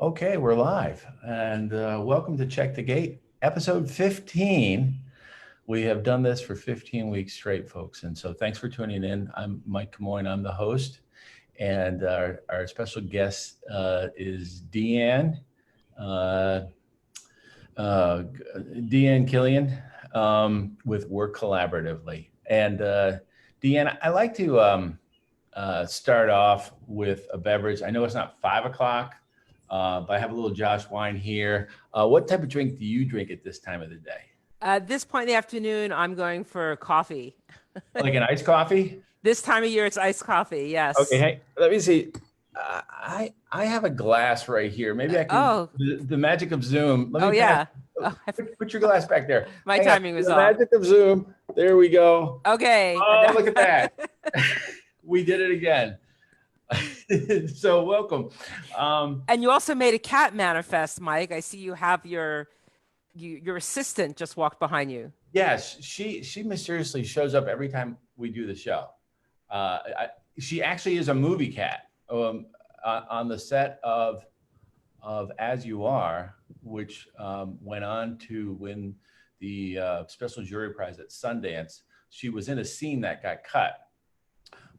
Okay, we're live, and welcome to Check the Gate, episode 15. We have done this for 15 weeks straight, folks, and so thanks for tuning in. I'm Mike Camoin, I'm the host, and our special guest is Dian, uh, Dian Killian with Work Collaboratively. And Dian, I like to start off with a beverage. I know it's not 5 o'clock, but I have a little Josh wine here. What type of drink do you drink at this time of the day? At this point in the afternoon, I'm going for coffee. Like an iced coffee? This time of year, it's iced coffee. Okay, Yes. hey, let me see. I have a glass right here. Maybe I can, Oh, the magic of Zoom. Let oh me pass. yeah. Oh, Put your glass back there. my Hang on. timing was The off. magic of Zoom. There we go. Okay. Oh, look at that. We did it again. So welcome. And you also made a cat manifest, Mike. I see you have your assistant just walked behind you. Yes, she mysteriously shows up every time we do the show. She actually is a movie cat on the set of As You Are, which went on to win the special jury prize at Sundance. She was in a scene that got cut,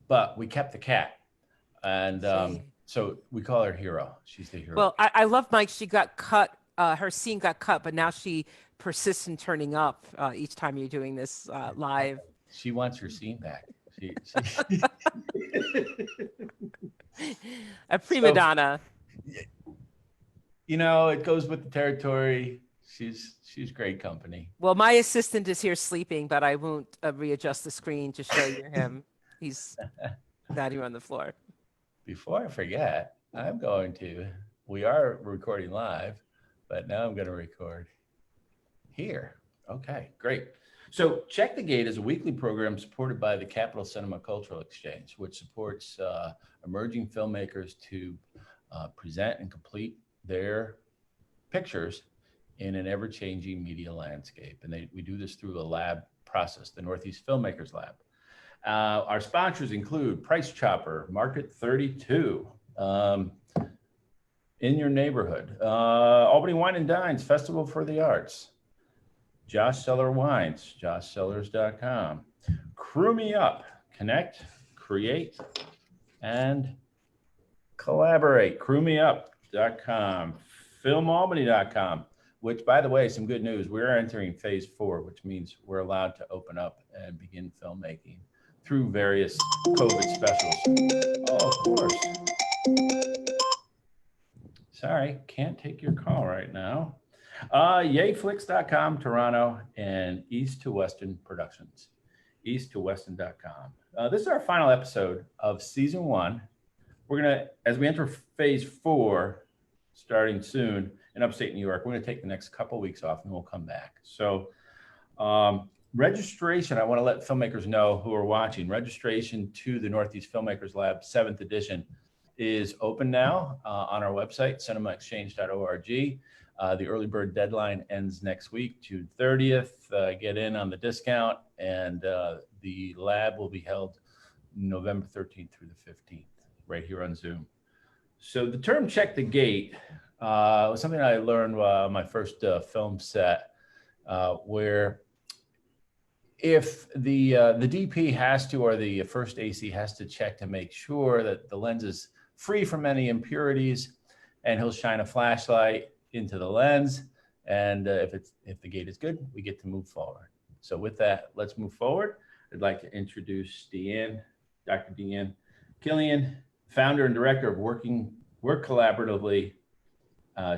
but we kept the cat, and so we call her hero. She's the hero. Well, I love Mike. She got cut. Her scene got cut, but now she persists in turning up each time you're doing this live. She wants her scene back. She A prima donna. You know, it goes with the territory. She's great company. Well, my assistant is here sleeping, but I won't readjust the screen to show you him. He's not here on the floor. Before I forget, we are recording live, but now I'm going to record here. Okay, great. So Check the Gate is a weekly program supported by the Capital Cinema Cultural Exchange, which supports emerging filmmakers to present and complete their pictures in an ever-changing media landscape. And we do this through a lab process, the Northeast Filmmakers Lab. Our sponsors include Price Chopper, Market 32, in your neighborhood, Albany Wine and Dines, Festival for the Arts, Josh Seller Wines, joshsellers.com, Crew Me Up, connect, create, and collaborate, crewmeup.com, filmalbany.com, which, by the way, some good news, we're entering phase 4, which means we're allowed to open up and begin filmmaking through various COVID specials. Oh, of course. Sorry, can't take your call right now. Yayflix.com, Toronto, and East to Western Productions, easttowestern.com. This is our final episode of season 1. We're going to, as we enter phase 4, starting soon in upstate New York, we're going to take the next couple of weeks off and we'll come back. So registration, I want to let filmmakers know who are watching, registration to the Northeast Filmmakers Lab 7th edition is open now on our website, cinemaexchange.org. The early bird deadline ends next week, June 30th. Get in on the discount, and the lab will be held November 13th through the 15th, right here on Zoom. So the term "check the gate" was something I learned my first film set, where if the DP has to, or the first AC has to check to make sure that the lens is free from any impurities, and he'll shine a flashlight into the lens, and if the gate is good, we get to move forward. So with that, let's move forward. I'd like to introduce Dian, Dr. Dian Killian, founder and director of Work Collaboratively.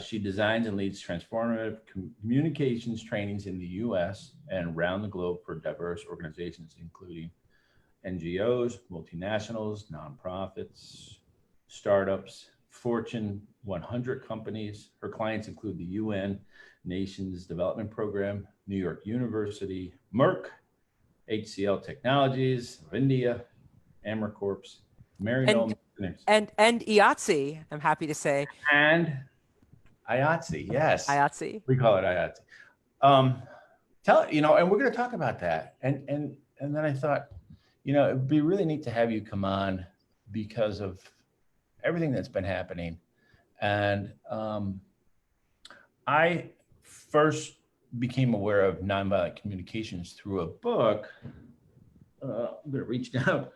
She designs and leads transformative communications trainings in the U.S. and around the globe for diverse organizations, including NGOs, multinationals, nonprofits, startups, Fortune 100 companies. Her clients include the UN, Nations Development Program, New York University, Merck, HCL Technologies of India, Amercorps, Marino, and IATSE, I'm happy to say. And IATSE, yes. IATSE. We call it IATSE. And we're going to talk about that. And then I thought, it'd be really neat to have you come on because of everything that's been happening And I first became aware of nonviolent communications through a book. I'm going to reach down.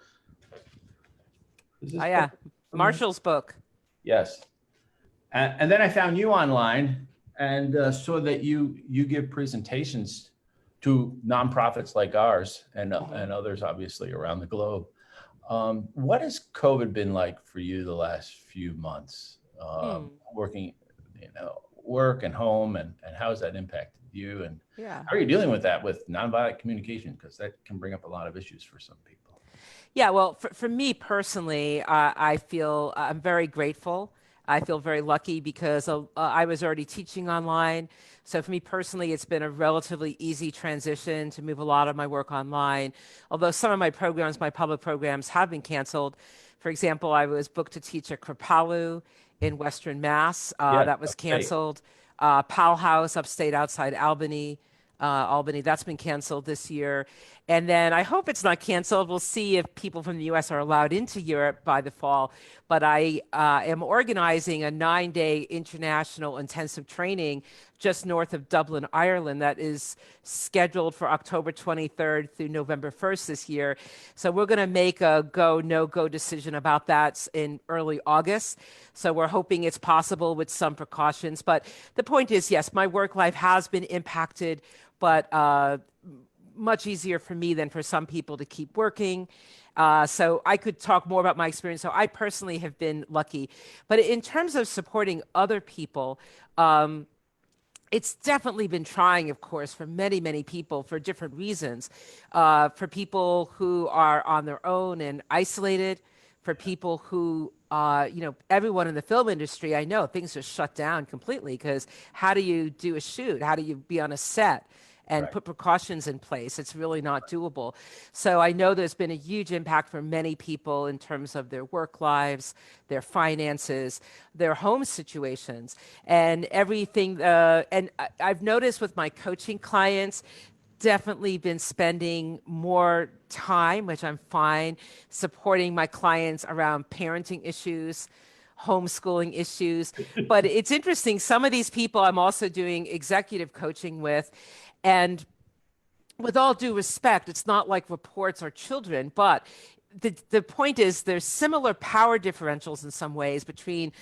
Oh, yeah. Marshall's book. Yes. And then I found you online and saw that you give presentations to nonprofits like ours and others, obviously, around the globe. What has COVID been like for you the last few months? Working, work and home, and how has that impacted you? And how are you dealing with that with nonviolent communication? Because that can bring up a lot of issues for some people. Yeah, well, for me personally, I feel I'm very grateful. I feel very lucky because I was already teaching online. So for me personally, it's been a relatively easy transition to move a lot of my work online. Although some of my programs, my public programs, have been canceled. For example, I was booked to teach at Kripalu in Western Mass. That was canceled. Powell House, upstate outside Albany. Albany, that's been canceled this year. And then I hope it's not canceled. We'll see if people from the US are allowed into Europe by the fall. But I am organizing a 9-day international intensive training just north of Dublin, Ireland, that is scheduled for October 23rd through November 1st this year. So we're going to make a go, no go decision about that in early August. So we're hoping it's possible with some precautions. But the point is, yes, my work life has been impacted, but much easier for me than for some people to keep working. So I could talk more about my experience. So I personally have been lucky. But in terms of supporting other people, it's definitely been trying, of course, for many, many people for different reasons. For people who are on their own and isolated, for people who, everyone in the film industry, I know things are shut down completely because how do you do a shoot? How do you be on a set and put precautions in place? It's really not doable. So I know there's been a huge impact for many people in terms of their work lives, their finances, their home situations, and everything. And I've noticed with my coaching clients, definitely been spending more time, which I'm fine, supporting my clients around parenting issues, homeschooling issues. But it's interesting, some of these people I'm also doing executive coaching with, and with all due respect, it's not like reports are children, but the point is there's similar power differentials in some ways between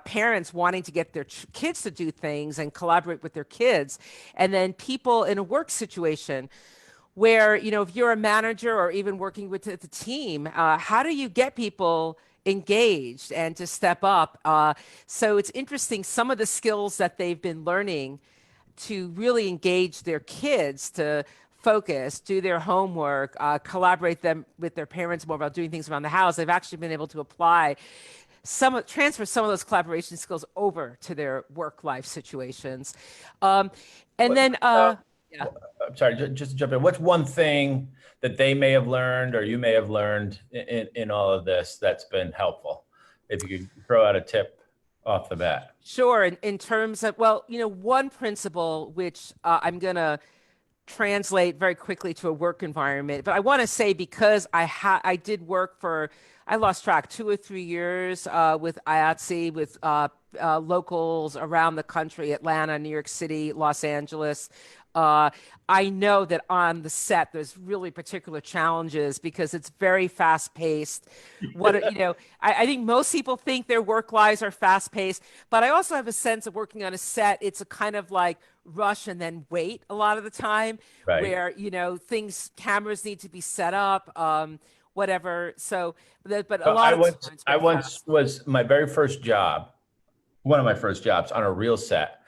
parents wanting to get their kids to do things and collaborate with their kids, and then people in a work situation where, if you're a manager or even working with the team, how do you get people engaged and to step up? So it's interesting, some of the skills that they've been learning to really engage their kids to focus, do their homework, collaborate them with their parents more about doing things around the house. They've actually been able to transfer some of those collaboration skills over to their work life situations. And then, I'm sorry, just to jump in. What's one thing that they may have learned or you may have learned in all of this that's been helpful? If you could throw out a tip off the bat. Sure. In terms of, one principle, which I'm going to translate very quickly to a work environment, but I want to say, because I did work for, I lost track, 2 or 3 years with IATSE, with locals around the country, Atlanta, New York City, Los Angeles. I know that on the set, there's really particular challenges because it's very fast paced. I think most people think their work lives are fast paced, but I also have a sense of working on a set. It's a kind of like rush and then wait a lot of the time, where, cameras need to be set up, whatever. So, but a lot of times I once was my very first job, one of my first jobs on a real set.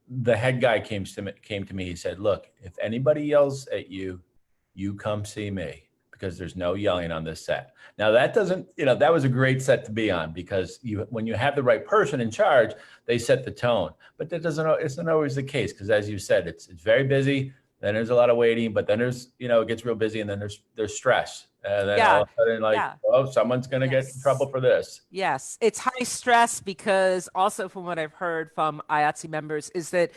The head guy came to me. He said, "Look, if anybody yells at you, you come see me because there's no yelling on this set." Now that doesn't, that was a great set to be on because when you have the right person in charge, they set the tone. But it's not always the case because, as you said, it's very busy. Then there's a lot of waiting, but then there's, it gets real busy, and then there's stress. And then all of a sudden, someone's going to get in trouble for this. Yes, it's high stress because also from what I've heard from IATSE members is that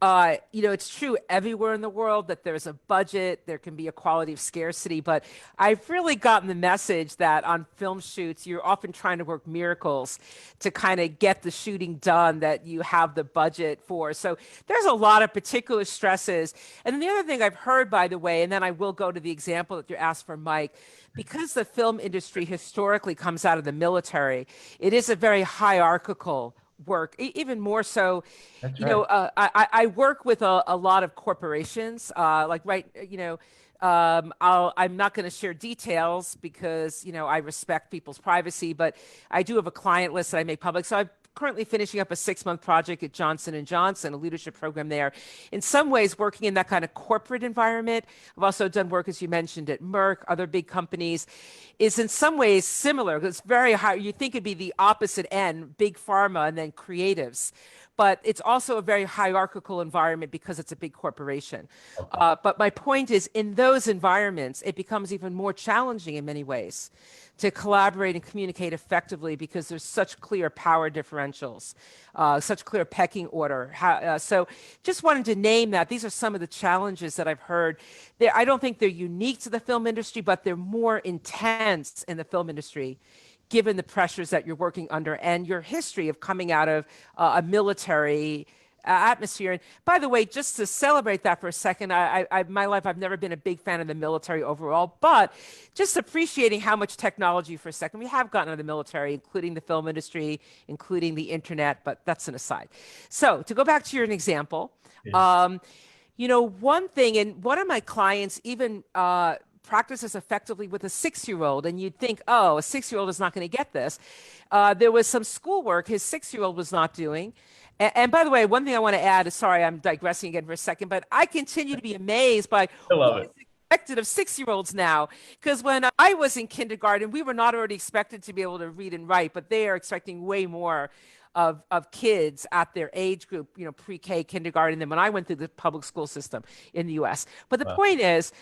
It's true everywhere in the world that there's a budget, there can be a quality of scarcity, but I've really gotten the message that on film shoots, you're often trying to work miracles to kind of get the shooting done that you have the budget for. So there's a lot of particular stresses. And then the other thing I've heard, by the way, and then I will go to the example that you asked for, Mike, because the film industry historically comes out of the military, it is a very hierarchical work, even more so. That's right. I work with a lot of corporations, I'm not going to share details because, I respect people's privacy, but I do have a client list that I make public. So I'm currently finishing up a 6-month project at Johnson and Johnson, a leadership program there. In some ways, working in that kind of corporate environment, I've also done work, as you mentioned, at Merck, other big companies, is in some ways similar. It's very high. You think it'd be the opposite end, big pharma and then creatives. But it's also a very hierarchical environment because it's a big corporation. Okay. But my point is, in those environments, it becomes even more challenging in many ways to collaborate and communicate effectively because there's such clear power differentials, such clear pecking order. So just wanted to name that. These are some of the challenges that I've heard. I don't think they're unique to the film industry, but they're more intense in the film industry given the pressures that you're working under and your history of coming out of a military atmosphere. And by the way, just to celebrate that for a second, my life, I've never been a big fan of the military overall, but just appreciating how much technology for a second we have gotten out of the military, including the film industry, including the internet, but that's an aside. So to go back to your example, Yeah. one thing, and one of my clients even practices effectively with a 6-year-old, and you'd think, oh, a 6-year-old is not going to get this. There was some schoolwork his 6-year-old was not doing. And by the way, one thing I want to add is, sorry, I'm digressing again for a second, but I continue to be amazed by I love what it. is expected of 6-year-olds now. Because when I was in kindergarten, we were not already expected to be able to read and write, but they are expecting way more of kids at their age group, pre-K, kindergarten, than when I went through the public school system in the US. But the Wow. point is,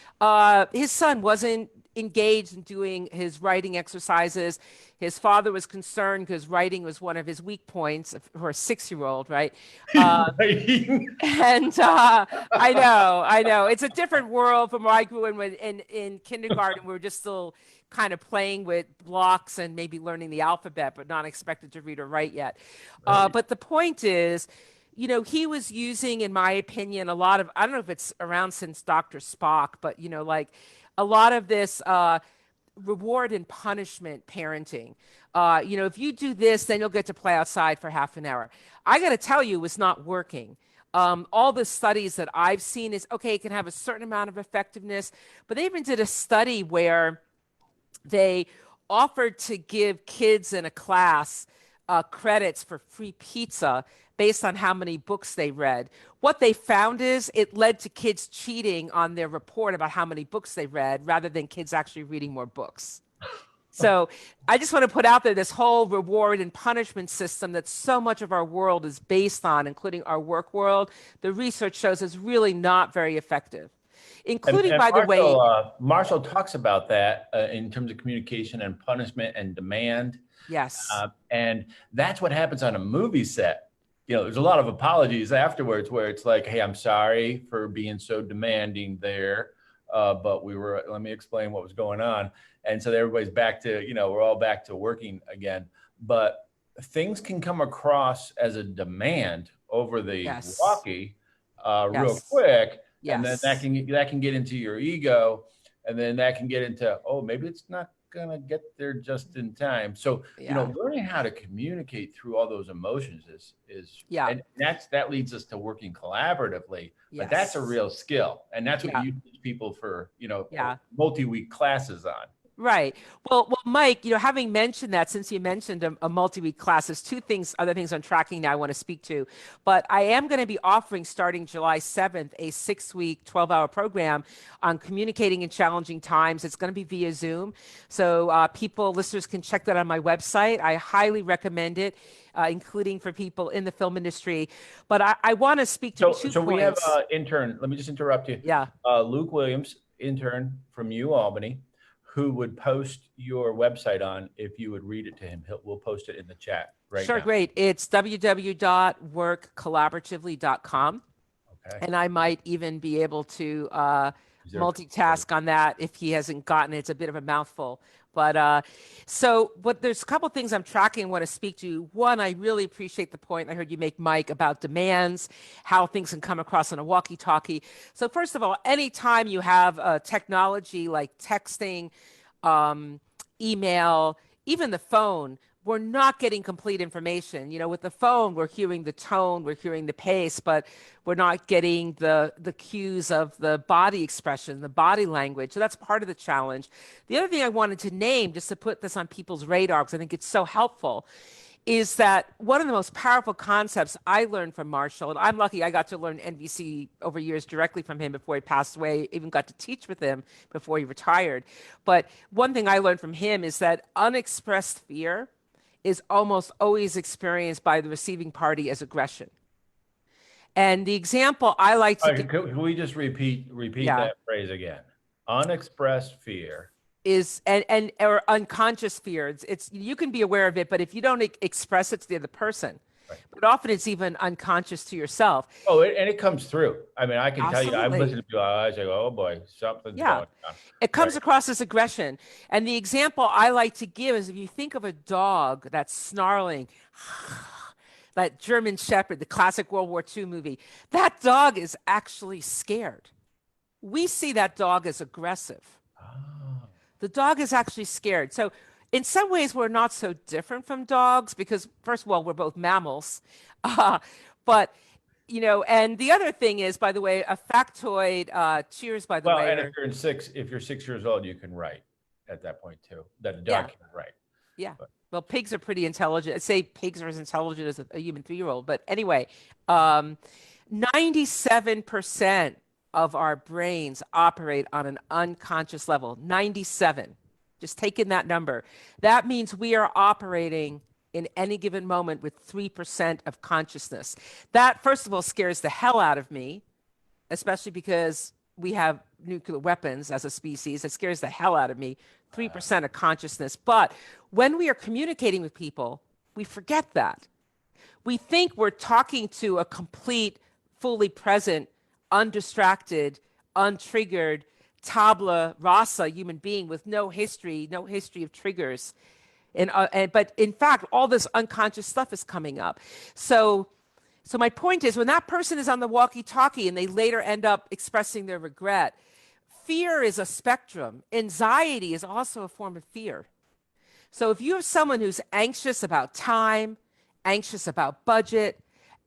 his son wasn't engaged in doing his writing exercises. His father was concerned because writing was one of his weak points for a 6-year-old, right? Right. And I know, it's a different world from where I grew in. When in kindergarten, we were just still kind of playing with blocks and maybe learning the alphabet, but not expected to read or write yet. Right. But the point is, he was using, in my opinion, a lot of, I don't know if it's around since Dr. Spock, but, like a lot of this reward and punishment parenting. If you do this, then you'll get to play outside for half an hour. I got to tell you, it's not working. All the studies that I've seen is, okay, it can have a certain amount of effectiveness, but they even did a study where they offered to give kids in a class credits for free pizza based on how many books they read. What they found is it led to kids cheating on their report about how many books they read rather than kids actually reading more books. So I just want to put out there this whole reward and punishment system that so much of our world is based on, including our work world. The research shows is really not very effective, including, And by the way, Marshall talks about that in terms of communication and punishment and demand. yes. And that's what happens on a movie set. There's a lot of apologies afterwards where it's like, hey, I'm sorry for being so demanding there. But let me explain what was going on. And so everybody's back to, we're all back to working again. But things can come across as a demand over the Yes. walkie real Yes. quick. Yes. And then that can get into your ego. And then that can get into, oh, maybe it's not gonna get there just in time. So Yeah. learning how to communicate through all those emotions is Yeah. and that leads us to working collaboratively. But that's a Yes. real skill, and that's what Yeah. you teach people for Yeah. multi-week classes on. Right. Well, Mike, having mentioned that, since you mentioned a multi-week class, there's other things I'm tracking now I want to speak to. But I am going to be offering, starting July 7th, a 6-week, 12-hour program on communicating in challenging times. It's going to be via Zoom. So listeners can check that on my website. I highly recommend it, including for people in the film industry. But I want to speak to two points. So we have an intern. Let me just interrupt you. Yeah. Luke Williams, intern from U Albany, who would post your website on if you would read it to him. We'll post it in the chat right now. Sure, great. It's www.workcollaboratively.com. Okay. And I might even be able to Is there a- multitask on that if he hasn't gotten it. It's a bit of a mouthful. But but there's a couple things I'm tracking and want to speak to. One, I really appreciate the point I heard you make, Mike, about demands, how things can come across on a walkie-talkie. So first of all, anytime you have technology like texting, um, email, even the phone, we're not getting complete information. You know, with the phone, we're hearing the tone, we're hearing the pace, but we're not getting the cues of the body expression, the body language. So that's part of the challenge. The other thing I wanted to name, just to put this on people's radar, because I think it's so helpful, is that one of the most powerful concepts I learned from Marshall, and I'm lucky I got to learn NVC over years directly from him before he passed away, even got to teach with him before he retired. But one thing I learned from him is that unexpressed fear is almost always experienced by the receiving party as aggression. And the example I like to All give, right, can we just repeat yeah, that phrase again? Unexpressed fear. is and or unconscious fear. It's you can be aware of it, but if you don't express it to the other person, Right. but often it's even unconscious to yourself. Oh, and it comes through. I mean, I can tell you, I'm Absolutely. listening to you. I say, oh boy, something's Yeah. going on. It comes Right. across as aggression. And the example I like to give is if you think of a dog that's snarling, that German Shepherd, the classic World War II movie, that dog is actually scared. We see that dog as aggressive. Oh, The dog is actually scared. So, in some ways, we're not so different from dogs because, first of all, we're both mammals. Uh, but, you know, and the other thing is, by the way, a factoid, cheers, by the well, way, and if or, you're 6 years old, you can write at that point too. That a yeah, dog can write. yeah. But Well, pigs are pretty intelligent. I'd say pigs are as intelligent as a human 3-year-old. But anyway, um, 97% of our brains operate on an unconscious level. 97. Just take in that number. That means we are operating in any given moment with 3% of consciousness. That, first of all, scares the hell out of me, especially because we have nuclear weapons as a species. It scares the hell out of me. 3% of consciousness. But when we are communicating with people, we forget that. We think we're talking to a complete, fully present, undistracted, untriggered, tabula rasa human being with no history, no history of triggers. But in fact, all this unconscious stuff is coming up. So, so my point is, when that person is on the walkie-talkie and they later end up expressing their regret, fear is a spectrum. Anxiety is also a form of fear. So if you have someone who's anxious about time, anxious about budget,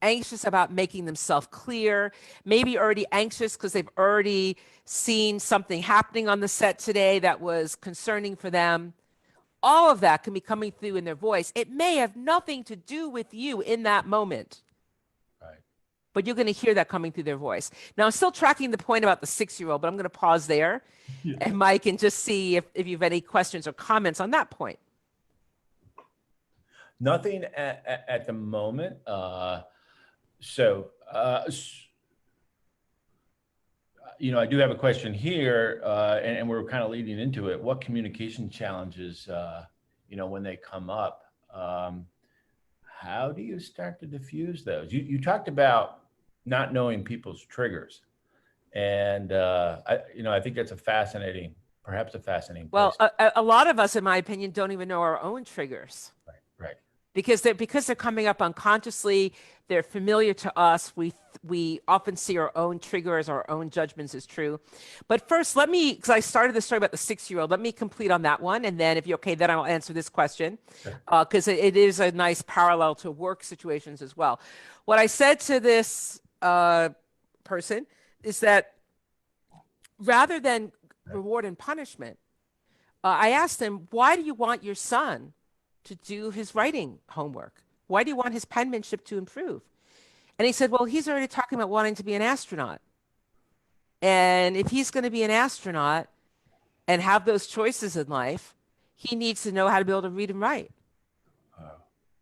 anxious about making themselves clear, maybe already anxious because they've already seen something happening on the set today that was concerning for them, all of that can be coming through in their voice. It may have nothing to do with you in that moment, right. but you're going to hear that coming through their voice. Now, I'm still tracking the point about the 6-year-old, but I'm going to pause there. Yeah. And Mike, and just see if you have any questions or comments on that point. Nothing at the moment. So, I do have a question here, and we're kind of leading into it. What communication challenges, when they come up, how do you start to diffuse those? You talked about not knowing people's triggers, and I think that's perhaps a fascinating Well, place. a lot of us, in my opinion, don't even know our own triggers Right, right. because they're coming up unconsciously. They're familiar to us. We often see our own triggers, our own judgments as true. But first, because I started the story about the 6-year-old, let me complete on that one, and then if you're okay, then I'll answer this question Sure. because it is a nice parallel to work situations as well. What I said to this person is that rather than reward and punishment, I asked him, why do you want your son to do his writing homework? Why do you want his penmanship to improve? And he said, well, he's already talking about wanting to be an astronaut. And if he's going to be an astronaut and have those choices in life, he needs to know how to be able to read and write.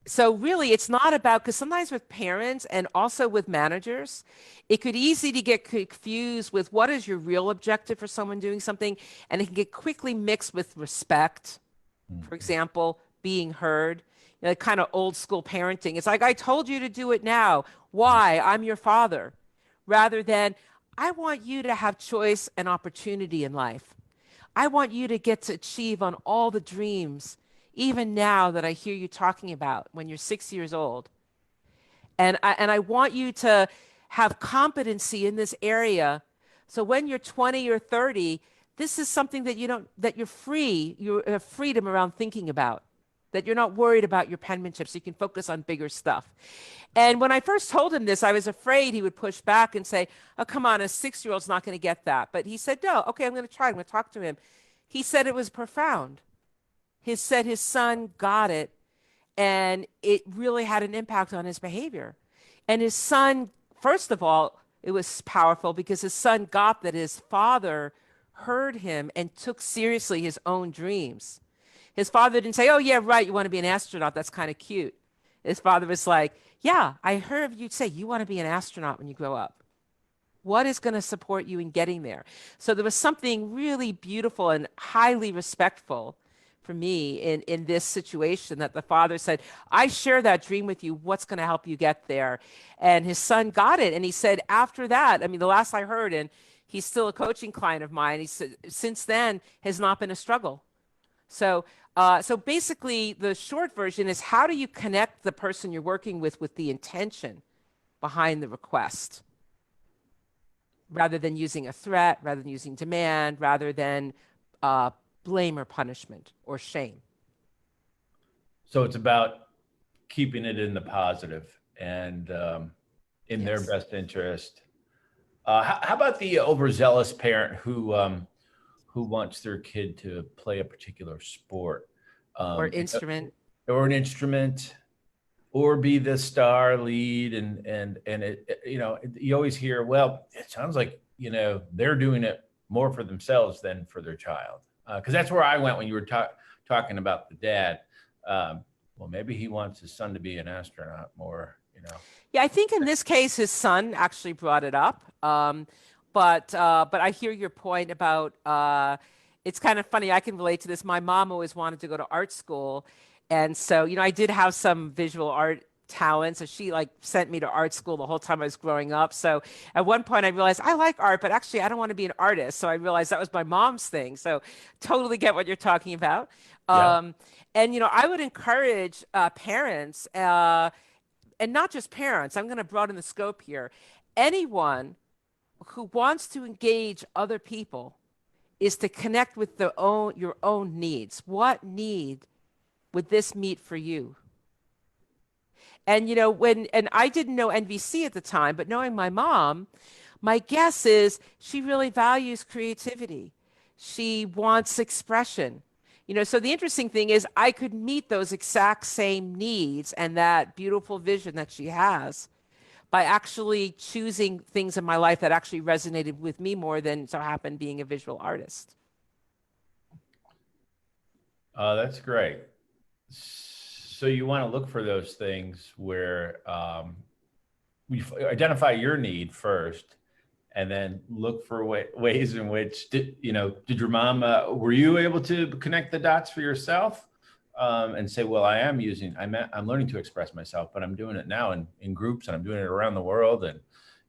So really, it's not about, because sometimes with parents and also with managers, it could easily to get confused with what is your real objective for someone doing something, and it can get quickly mixed with respect, for example, being heard, kind of old school parenting. It's like, I told you to do it now. Why? I'm your father. rather than, I want you to have choice and opportunity in life. I want you to get to achieve on all the dreams, even now that I hear you talking about when you're 6 years old. And I want you to have competency in this area. So when you're 20 or 30, this is something that that you're free, you have freedom around thinking about, that you're not worried about your penmanship, so you can focus on bigger stuff. And when I first told him this, I was afraid he would push back and say, oh, come on, a 6 year old's not going to get that. But he said, no, okay, I'm going to try. I'm going to talk to him. He said it was profound. He said his son got it, and it really had an impact on his behavior. And his son, first of all, it was powerful because his son got that his father heard him and took seriously his own dreams. His father didn't say, oh, yeah, right, you want to be an astronaut. That's kind of cute. His father was like, yeah, I heard you say you want to be an astronaut when you grow up. What is going to support you in getting there? So there was something really beautiful and highly respectful for me in this situation, that the father said, I share that dream with you. What's going to help you get there? And his son got it. And he said, after that, I mean, the last I heard, and he's still a coaching client of mine, he said, since then has not been a struggle. So, so basically, the short version is, how do you connect the person you're working with the intention behind the request, rather than using a threat, rather than using demand, rather than blame or punishment or shame. So it's about keeping it in the positive and in their best interest. How about the overzealous parent who wants their kid to play a particular sport, or instrument, or an instrument, or be the star lead, and it, you always hear, well, it sounds like they're doing it more for themselves than for their child, because that's where I went when you were talking about the dad. Well, maybe he wants his son to be an astronaut more. Yeah, I think in this case, his son actually brought it up. But I hear your point about it's kind of funny. I can relate to this. My mom always wanted to go to art school. And so, I did have some visual art talent. So she sent me to art school the whole time I was growing up. So at one point I realized I like art, but actually I don't want to be an artist. So I realized that was my mom's thing. So totally get what you're talking about. Yeah. And, I would encourage parents, and not just parents, I'm going to broaden the scope here. Anyone who wants to engage other people is to connect with your own needs. What need would this meet for you? And and I didn't know NVC at the time, but knowing my mom, my guess is she really values creativity. She wants expression. So the interesting thing is I could meet those exact same needs and that beautiful vision that she has by actually choosing things in my life that actually resonated with me more than so happened being a visual artist. That's great. So you want to look for those things where we identify your need first, and then look for ways in which did your mom, were you able to connect the dots for yourself, and say, well, I'm learning to express myself, but I'm doing it now in groups, and I'm doing it around the world, and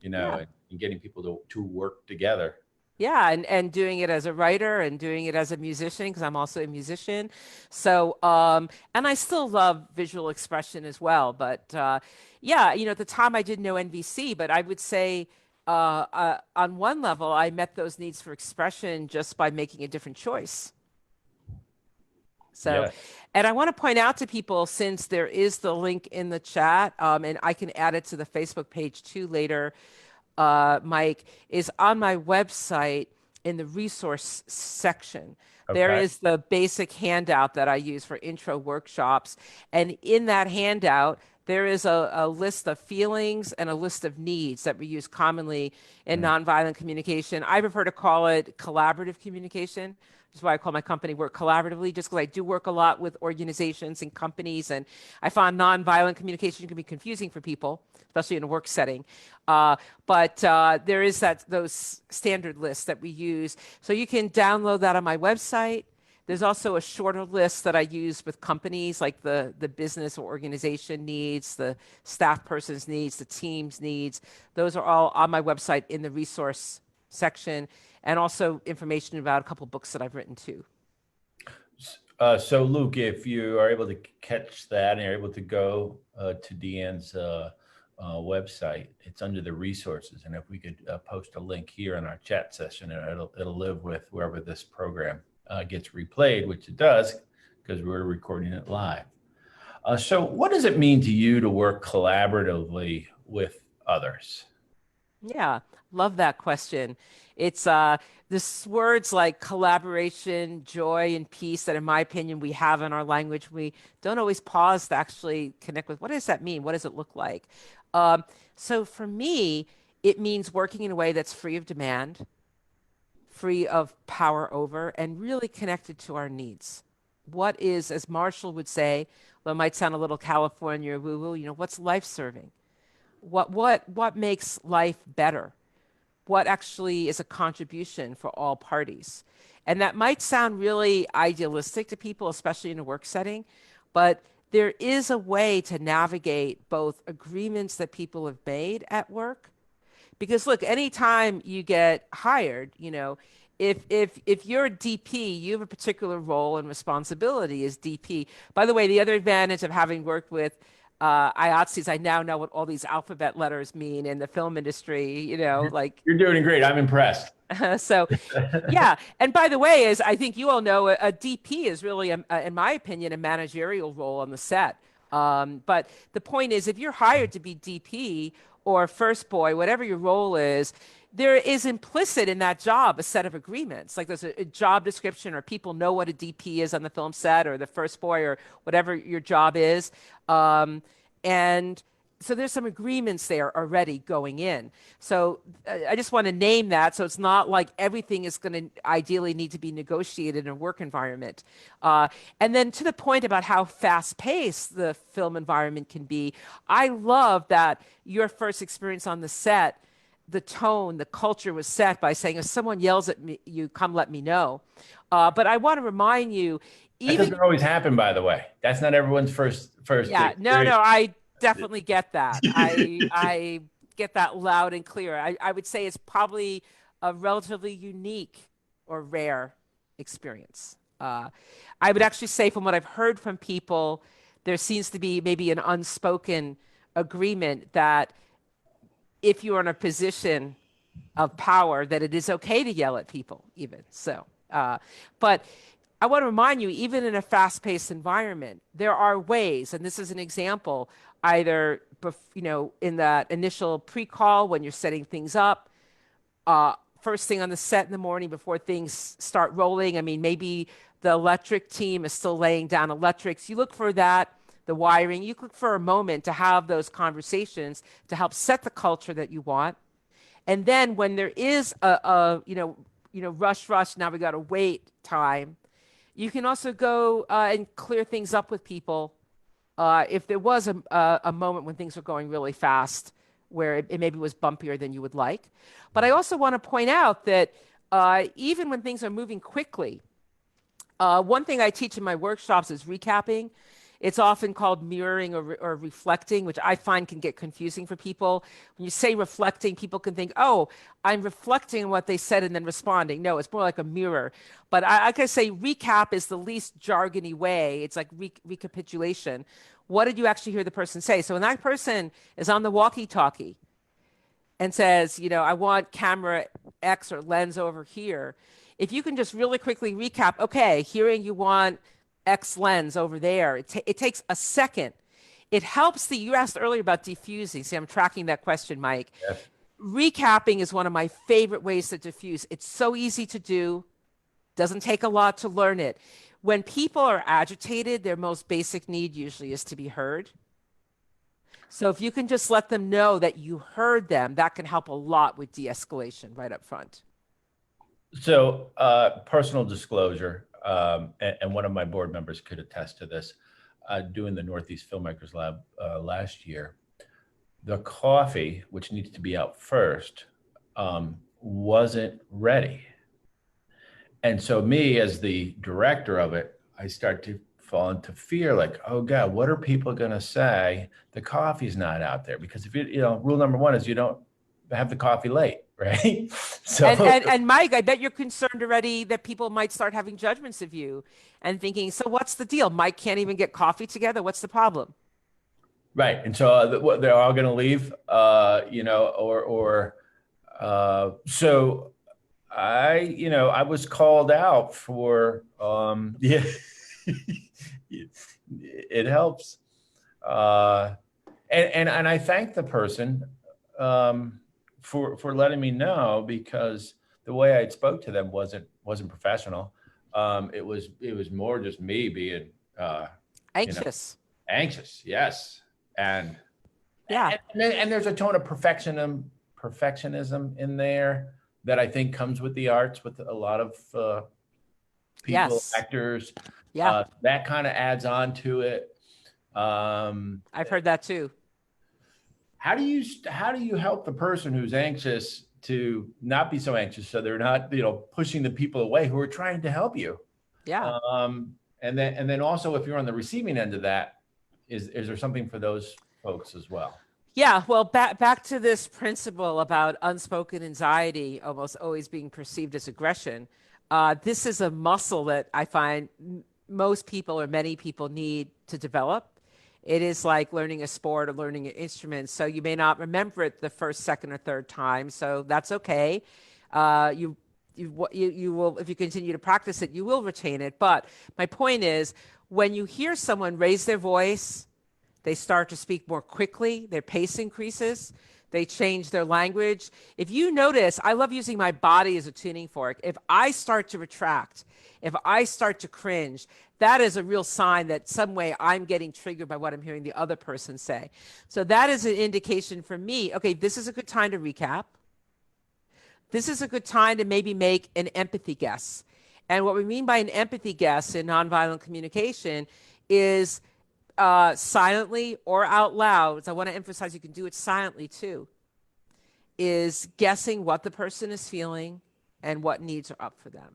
Yeah. and getting people to work together. Yeah, and doing it as a writer and doing it as a musician, because I'm also a musician. So, and I still love visual expression as well. But yeah, at the time I didn't know NVC, but I would say on one level, I met those needs for expression just by making a different choice. So, Yeah. and I want to point out to people, since there is the link in the chat, and I can add it to the Facebook page too later, Mike, is on my website in the resource section. There Okay. is the basic handout that I use for intro workshops. And in that handout, there is a list of feelings and a list of needs that we use commonly in nonviolent communication. I prefer to call it collaborative communication. That's why I call my company Work Collaboratively, just because I do work a lot with organizations and companies. And I found nonviolent communication can be confusing for people, especially in a work setting. But there is those standard lists that we use. So you can download that on my website. There's also a shorter list that I use with companies, like the business or organization needs, the staff person's needs, the team's needs. Those are all on my website in the resource section, and also information about a couple books that I've written too. So Luke, if you are able to catch that and you're able to go to Dian's website, it's under the resources. And if we could post a link here in our chat session, it'll live with wherever this program gets replayed, which it does because we're recording it live. So what does it mean to you to work collaboratively with others? Yeah, love that question. It's this words like collaboration, joy, and peace that, in my opinion, we have in our language. We don't always pause to actually connect with what does that mean? What does it look like? So for me, it means working in a way that's free of demand, free of power over, and really connected to our needs. What is, as Marshall would say, well, it might sound a little California woo-woo, what's life serving? What makes life better? What actually is a contribution for all parties? And that might sound really idealistic to people, especially in a work setting, but there is a way to navigate both agreements that people have made at work. Because look, anytime you get hired, if you're a DP, you have a particular role and responsibility as DP. By the way, the other advantage of having worked with IATSEs, I now know what all these alphabet letters mean in the film industry, like. You're doing great. I'm impressed. So, yeah. And by the way, as I think you all know, a DP is really, in my opinion, a managerial role on the set. But the point is, if you're hired to be DP or first boy, whatever your role is, there is implicit in that job a set of agreements. Like there's a job description, or people know what a DP is on the film set, or the first boy, or whatever your job is. And so there's some agreements there already going in. So I just want to name that. So it's not like everything is going to ideally need to be negotiated in a work environment. And then to the point about how fast paced the film environment can be, I love that your first experience on the set, the tone, the culture was set by saying, if someone yells at me, you come let me know. But I want to remind you, That doesn't always happen, by the way. That's not everyone's first. Yeah, no, I definitely get that. I get that loud and clear. I would say it's probably a relatively unique or rare experience. I would actually say, from what I've heard from people, there seems to be maybe an unspoken agreement that if you're in a position of power, that it is okay to yell at people, even so. But I want to remind you, even in a fast-paced environment, there are ways, and this is an example, either in that initial pre-call when you're setting things up, first thing on the set in the morning before things start rolling. I mean, maybe the electric team is still laying down electrics. You look for that, the wiring. You look for a moment to have those conversations to help set the culture that you want. And then when there is a rush, now we got to wait time. You can also go and clear things up with people if there was a moment when things were going really fast, where it maybe was bumpier than you would like. But I also want to point out that even when things are moving quickly, one thing I teach in my workshops is recapping. It's often called mirroring or reflecting, which I find can get confusing for people. When you say reflecting, people can think, oh, I'm reflecting on what they said and then responding. No, it's more like a mirror. But I can say recap is the least jargony way. It's like recapitulation. What did you actually hear the person say? So when that person is on the walkie-talkie and says, I want camera X or lens over here, if you can just really quickly recap, okay, hearing you want X lens over there. It takes a second. It helps you asked earlier about diffusing. See, I'm tracking that question, Mike. Yes. Recapping is one of my favorite ways to diffuse. It's so easy to do. Doesn't take a lot to learn it. When people are agitated, their most basic need usually is to be heard. So if you can just let them know that you heard them, that can help a lot with de-escalation right up front. So personal disclosure, and one of my board members could attest to this, doing the Northeast Filmmakers Lab last year, the coffee, which needs to be out first, wasn't ready. And so me as the director of it, I start to fall into fear, like, oh God, what are people going to say? The coffee's not out there. Because if rule number one is you don't have the coffee late, right? So And Mike, I bet you're concerned already that people might start having judgments of you and thinking, so what's the deal? Mike can't even get coffee together. What's the problem? right. And so they're all going to leave, so I was called out for, yeah, it helps. Uh, and I thank the person, for letting me know, because the way I spoke to them wasn't professional. It was more just me being, Anxious. anxious. Yes. And Yeah. and there's a tone of perfectionism in there that I think comes with the arts, with a lot of people, Yes. actors. Yeah. That kind of adds on to it. I've heard that too. How do you help the person who's anxious to not be so anxious, so they're not pushing the people away who are trying to help you? Yeah. And then also, if you're on the receiving end of that, is there something for those folks as well? Yeah, well, back to this principle about unspoken anxiety almost always being perceived as aggression. This is a muscle that I find most people or many people need to develop. It is like learning a sport or learning an instrument. So you may not remember it the first, second, or third time. So that's okay. You will, if you continue to practice it, you will retain it. But my point is, when you hear someone raise their voice, they start to speak more quickly, their pace increases, they change their language. If you notice, I love using my body as a tuning fork. If I start to retract, if I start to cringe, that is a real sign that some way I'm getting triggered by what I'm hearing the other person say. So that is an indication for me, okay, this is a good time to recap. This is a good time to maybe make an empathy guess. And what we mean by an empathy guess in nonviolent communication is silently or out loud. So I want to emphasize you can do it silently too. Is guessing what the person is feeling and what needs are up for them.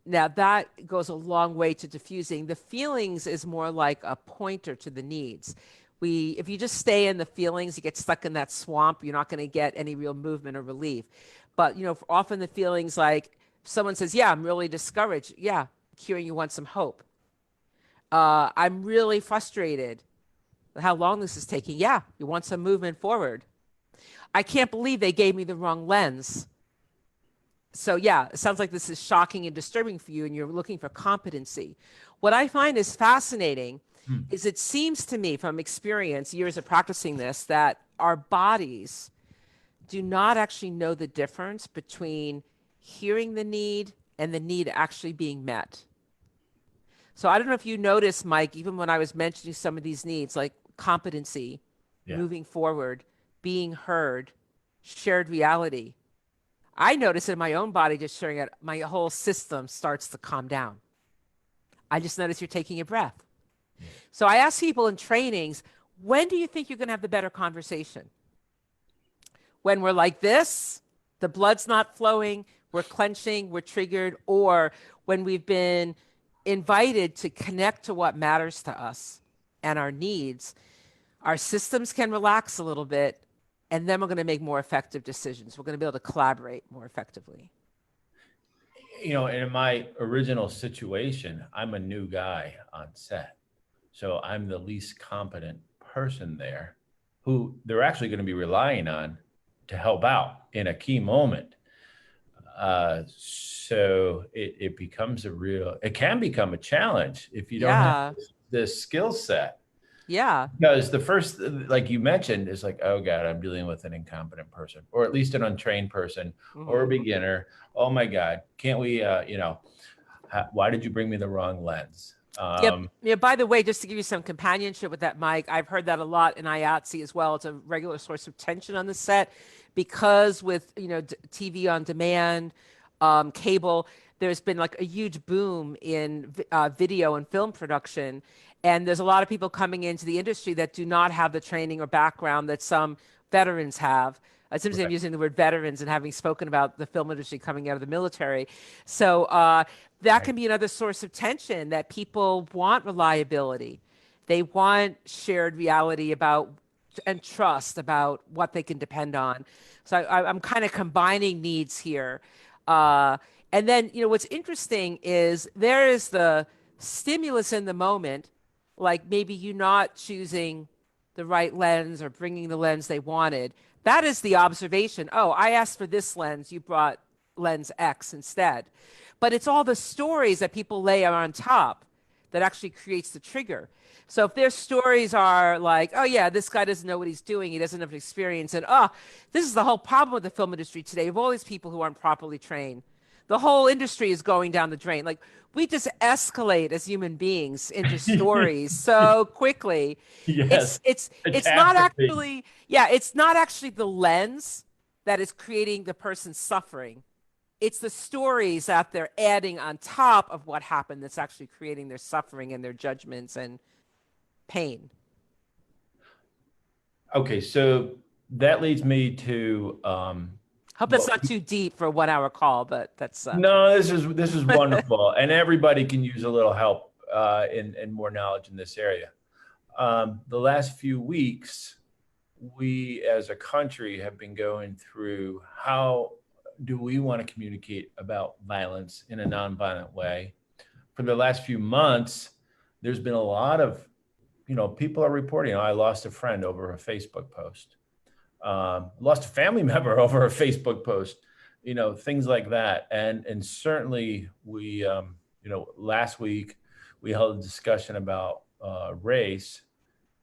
Now that goes a long way to diffusing. The feelings is more like a pointer to the needs. If you just stay in the feelings, you get stuck in that swamp, you're not going to get any real movement or relief. But often the feelings, like someone says, yeah, I'm really discouraged. Yeah, Kieran, you want some hope. I'm really frustrated how long this is taking. Yeah, you want some movement forward. I can't believe they gave me the wrong lens. So yeah, it sounds like this is shocking and disturbing for you and you're looking for competency. What I find is fascinating is it seems to me from experience, years of practicing this, that our bodies do not actually know the difference between hearing the need and the need actually being met. So I don't know if you noticed, Mike, even when I was mentioning some of these needs, like competency, moving forward, being heard, shared reality. I notice in my own body, just sharing it, my whole system starts to calm down. I just notice you're taking a breath. So I ask people in trainings, when do you think you're going to have the better conversation? When we're like this, the blood's not flowing, we're clenching, we're triggered, or when we've been invited to connect to what matters to us and our needs, our systems can relax a little bit, and then we're going to make more effective decisions. We're going to be able to collaborate more effectively. In my original situation, I'm a new guy on set. So I'm the least competent person there, who they're actually going to be relying on to help out in a key moment. So it can become a challenge if you don't have this skill set. Yeah. Because the first, like you mentioned, is like, oh God, I'm dealing with an incompetent person, or at least an untrained person, or a beginner. Oh my God, can't we, why did you bring me the wrong lens? Yeah. By the way, just to give you some companionship with that, Mike, I've heard that a lot in IATSE as well. It's a regular source of tension on the set because with TV on demand, cable, there's been like a huge boom in video and film production, and there's a lot of people coming into the industry that do not have the training or background that some veterans have. Simply I'm Right. using the word veterans and having spoken about the film industry coming out of the military. So that Right. can be another source of tension that people want reliability. They want shared reality about and trust about what they can depend on. So I'm kind of combining needs here. And then, what's interesting is there is the stimulus in the moment, like maybe you not choosing the right lens or bringing the lens they wanted. That is the observation. Oh, I asked for this lens, you brought lens X instead. But it's all the stories that people lay on top that actually creates the trigger. So if their stories are like, oh yeah, this guy doesn't know what he's doing, he doesn't have experience, and this is the whole problem with the film industry today, of all these people who aren't properly trained. The whole industry is going down the drain. Like we just escalate as human beings into stories so quickly. Yes. It's not Catastrophe. actually, yeah, it's not actually the lens that is creating the person's suffering. It's the stories that they're adding on top of what happened that's actually creating their suffering and their judgments and pain. Okay, so that leads me to Hope that's what not too deep for a 1 hour call, but that's no, this is wonderful, and everybody can use a little help in more knowledge in this area. The last few weeks, we as a country have been going through how do we want to communicate about violence in a nonviolent way. For the last few months, there's been a lot of, people are reporting, I lost a friend over a Facebook post, lost a family member over a Facebook post, things like that. And certainly we, last week we held a discussion about race,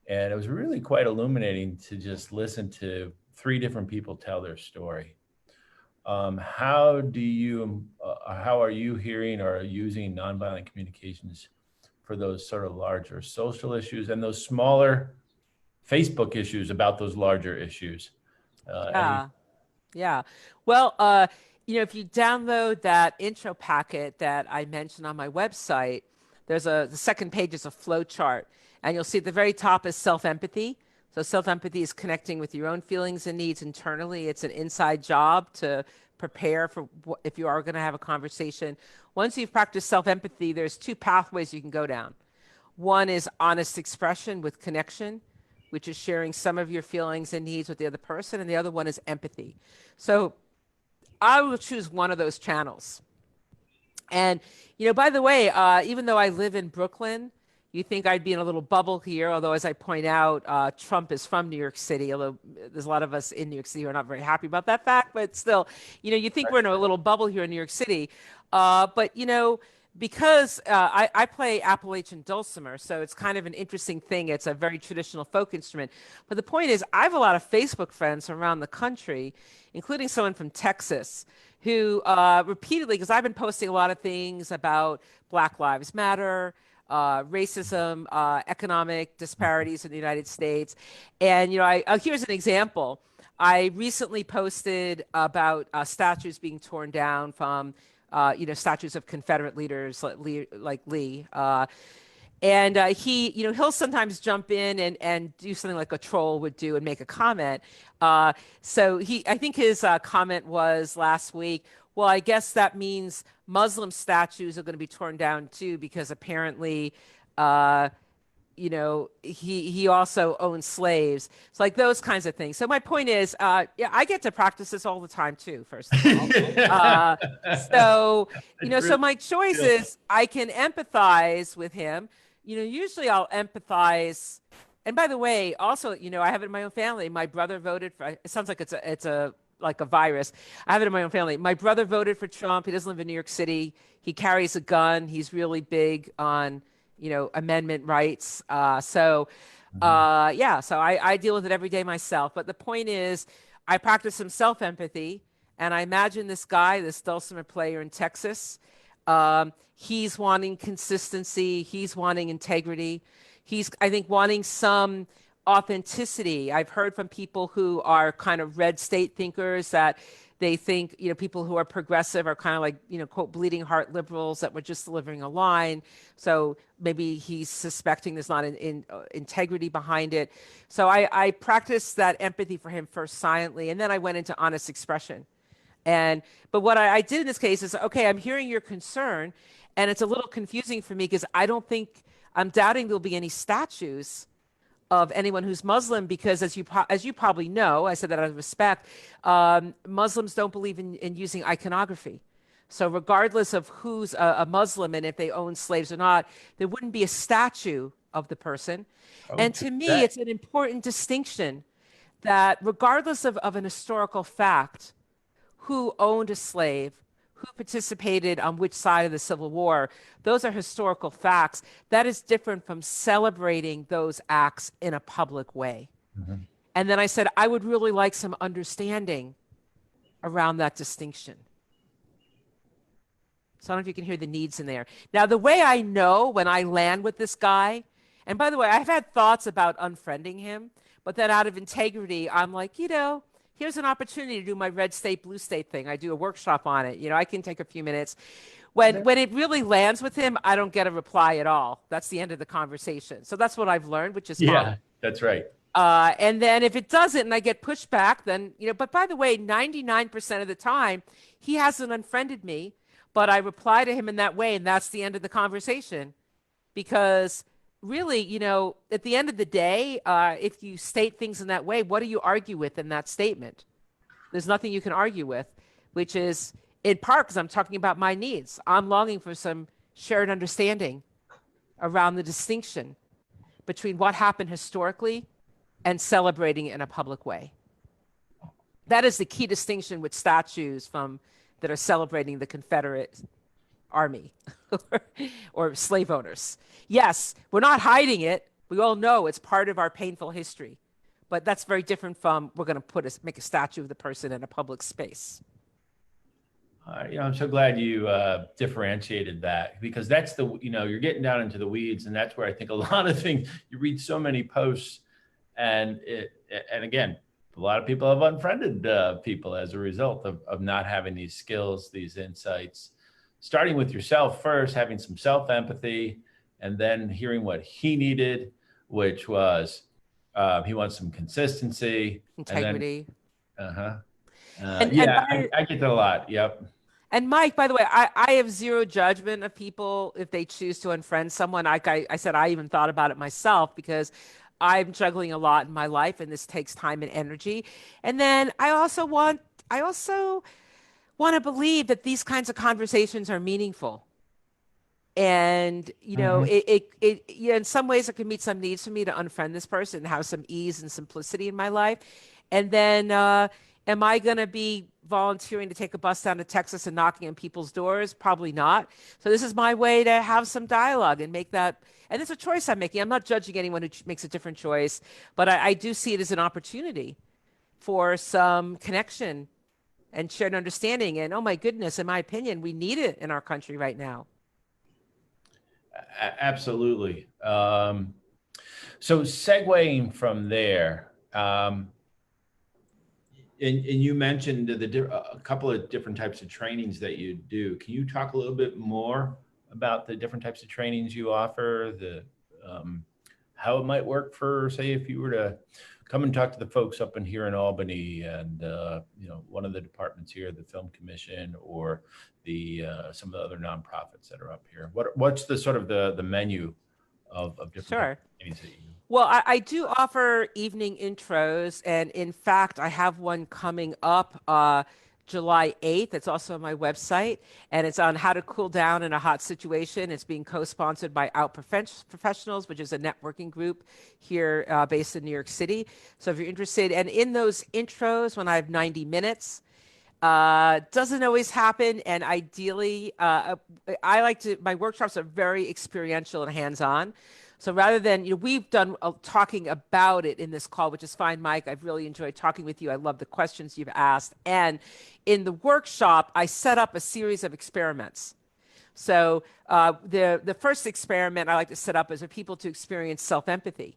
and it was really quite illuminating to just listen to three different people tell their story. How are you hearing or using nonviolent communications for those sort of larger social issues and those smaller Facebook issues about those larger issues? Any yeah. Yeah. Well, if you download that intro packet that I mentioned on my website, the second page is a flow chart, and you'll see at the very top is self-empathy. So self-empathy is connecting with your own feelings and needs internally. It's an inside job to prepare for if you are going to have a conversation. Once you've practiced self-empathy, there's two pathways you can go down. One is honest expression with connection, which is sharing some of your feelings and needs with the other person, and the other one is empathy. So I will choose one of those channels. And, by the way, even though I live in Brooklyn, you think I'd be in a little bubble here, although, as I point out, Trump is from New York City, although there's a lot of us in New York City who are not very happy about that fact. But still, you think we're in a little bubble here in New York City. But, because I play Appalachian dulcimer, so it's kind of an interesting thing. It's a very traditional folk instrument. But the point is, I have a lot of Facebook friends from around the country, including someone from Texas, who repeatedly, because I've been posting a lot of things about Black Lives Matter, racism, economic disparities in the United States. And, here's an example. I recently posted about statues being torn down from statues of Confederate leaders like Lee. And he'll sometimes jump in and do something like a troll would do and make a comment. So I think his comment was last week, well, I guess that means Muslim statues are going to be torn down too, because apparently, he also owns slaves. It's like those kinds of things. So my point is, yeah, I get to practice this all the time too, first of all. Uh, so, it's so really my choice cool. is I can empathize with him. Usually I'll empathize. And by the way, also, I have it in my own family. My brother voted for, it sounds like it's like a virus. I have it in my own family. My brother voted for Trump. He doesn't live in New York City. He carries a gun. He's really big on, amendment rights. Mhm. Yeah, so I deal with it every day myself. But the point is, I practice some self-empathy, and I imagine this guy, this dulcimer player in Texas, he's wanting consistency. He's wanting integrity. He's, I think, wanting some authenticity. I've heard from people who are kind of red state thinkers that They think, people who are progressive are kind of like, quote, bleeding heart liberals that were just delivering a line. So maybe he's suspecting there's not integrity behind it. So I practiced that empathy for him first silently, and then I went into honest expression. But what I did in this case is, okay, I'm hearing your concern, and it's a little confusing for me because I'm doubting there'll be any statues of anyone who's Muslim because, as you probably know, I said that out of respect, Muslims don't believe in using iconography. So regardless of who's a Muslim and if they own slaves or not, there wouldn't be a statue of the person. Oh, And to to me, that. it's an important distinction that regardless of an historical fact, who owned a slave, who participated on which side of the Civil War. Those are historical facts. That is different from celebrating those acts in a public way. Mhm. And then I said, I would really like some understanding around that distinction. So I don't know if you can hear the needs in there. Now, the way I know when I land with this guy, and by the way, I've had thoughts about unfriending him, but then out of integrity, I'm like, here's an opportunity to do my red state, blue state thing. I do a workshop on it. I can take a few minutes. When it really lands with him, I don't get a reply at all. That's the end of the conversation. So that's what I've learned, which is fine. Yeah, that's right. And then if it doesn't and I get pushed back, then, but by the way, 99% of the time, he hasn't unfriended me, but I reply to him in that way, and that's the end of the conversation. Because really, at the end of the day, if you state things in that way, what do you argue with in that statement? There's nothing you can argue with, which is in part because I'm talking about my needs. I'm longing for some shared understanding around the distinction between what happened historically and celebrating it in a public way. That is the key distinction with statues that are celebrating the Confederate Army or slave owners. Yes, we're not hiding it. We all know it's part of our painful history. But that's very different from we're going to make a statue of the person in a public space. I'm so glad you differentiated that, because that's you're getting down into the weeds, and that's where I think a lot of things, you read so many posts, and again, a lot of people have unfriended people as a result of not having these skills, these insights, starting with yourself first, having some self-empathy, and then hearing what he needed, which was he wants some consistency, integrity. And then, And I get that a lot. Yep. And Mike, by the way, I have zero judgment of people if they choose to unfriend someone. Like I said, I even thought about it myself because I'm juggling a lot in my life, and this takes time and energy. And then I also want to believe that these kinds of conversations are meaningful. And in some ways it can meet some needs for me to unfriend this person and have some ease and simplicity in my life. And then am I going to be volunteering to take a bus down to Texas and knocking on people's doors? Probably not. So this is my way to have some dialogue and make that. And it's a choice I'm making. I'm not judging anyone who makes a different choice, but I do see it as an opportunity for some connection and shared understanding. And oh my goodness, in my opinion, we need it in our country right now. Absolutely. So segueing from there, and you mentioned a couple of different types of trainings that you do. Can you talk a little bit more about the different types of trainings you offer, how it might work for, say, if you were to come and talk to the folks up in here in Albany and, one of the departments here, the Film Commission, or some of the other nonprofits that are up here? What's the sort of the menu of different trainings that you do? Well, I do offer evening intros, and in fact, I have one coming up July 8th. It's also on my website, and it's on how to cool down in a hot situation. It's being co-sponsored by Out Professionals, which is a networking group here based in New York City. So if you're interested, and in those intros, when I have 90 minutes, doesn't always happen, and ideally, my workshops are very experiential and hands-on. So rather than, we've done talking about it in this call, which is fine, Mike. I've really enjoyed talking with you. I love the questions you've asked. And in the workshop, I set up a series of experiments. So the first experiment I like to set up is for people to experience self-empathy.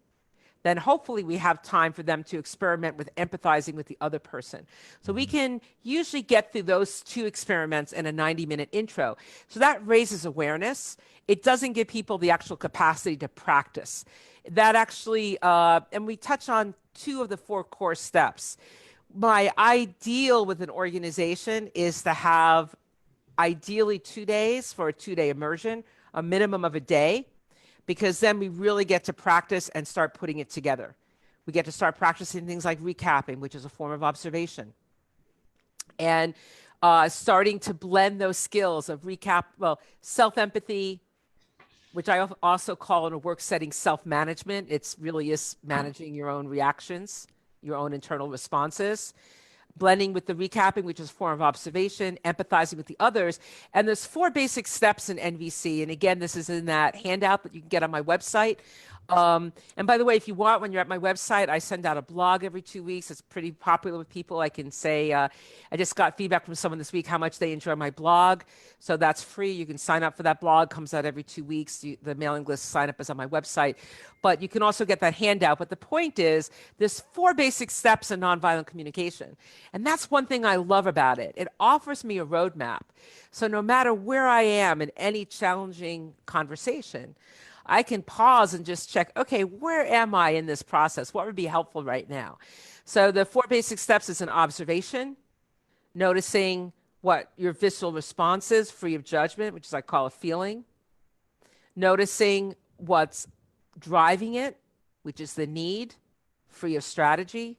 then hopefully we have time for them to experiment with empathizing with the other person. So we can usually get through those 2 experiments in a 90-minute intro. So that raises awareness. It doesn't give people the actual capacity to practice. That actually, and we touch on 2 of the 4 core steps. My ideal with an organization is to have ideally 2 days for a 2-day immersion, a minimum of a day, because then we really get to practice and start putting it together. We get to start practicing things like recapping, which is a form of observation, and starting to blend those skills of self-empathy, which I also call in a work setting self-management. It really is managing your own reactions, your own internal responses, blending with the recapping, which is a form of observation, empathizing with the others. And there's 4 basic steps in NVC. And again, this is in that handout that you can get on my website. And by the way, if you want, when you're at my website, I send out a blog every 2 weeks. It's pretty popular with people. I can say, I just got feedback from someone this week how much they enjoy my blog. So that's free. You can sign up for that blog. Comes out every 2 weeks. The mailing list sign up is on my website. But you can also get that handout. But the point is, there's 4 basic steps in nonviolent communication. And that's one thing I love about it. It offers me a roadmap. So no matter where I am in any challenging conversation, I can pause and just check, okay, where am I in this process? What would be helpful right now? So the 4 basic steps is an observation, noticing what your visceral response is, free of judgment, which is I call a feeling, noticing what's driving it, which is the need, free of strategy,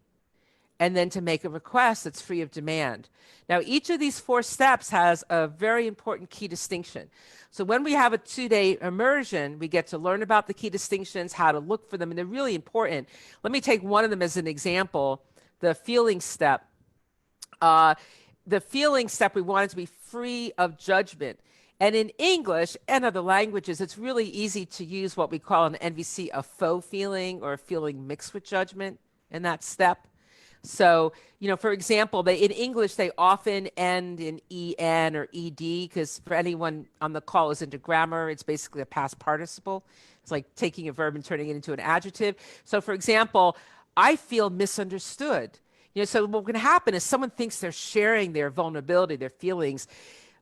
and then to make a request that's free of demand. Now, each of these 4 steps has a very important key distinction. So when we have a 2-day immersion, we get to learn about the key distinctions, how to look for them, and they're really important. Let me take one of them as an example, the feeling step. The feeling step, we want it to be free of judgment. And in English and other languages, it's really easy to use what we call in NVC a faux feeling or a feeling mixed with judgment in that step. So, for example, in English, they often end in en or ed, because for anyone on the call who's into grammar, it's basically a past participle. It's like taking a verb and turning it into an adjective. So, for example, I feel misunderstood. So what's going to happen is someone thinks they're sharing their vulnerability, their feelings.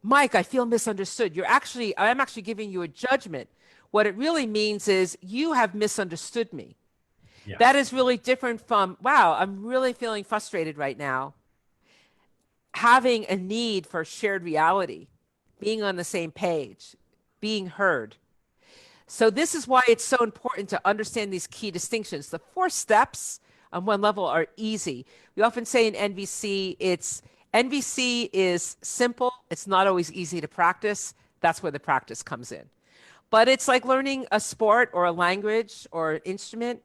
Mike, I feel misunderstood. I'm actually giving you a judgment. What it really means is you have misunderstood me. Yeah. That is really different from, wow, I'm really feeling frustrated right now. Having a need for shared reality, being on the same page, being heard. So this is why it's so important to understand these key distinctions. The 4 steps on one level are easy. We often say in NVC, NVC is simple. It's not always easy to practice. That's where the practice comes in. But it's like learning a sport or a language or an instrument.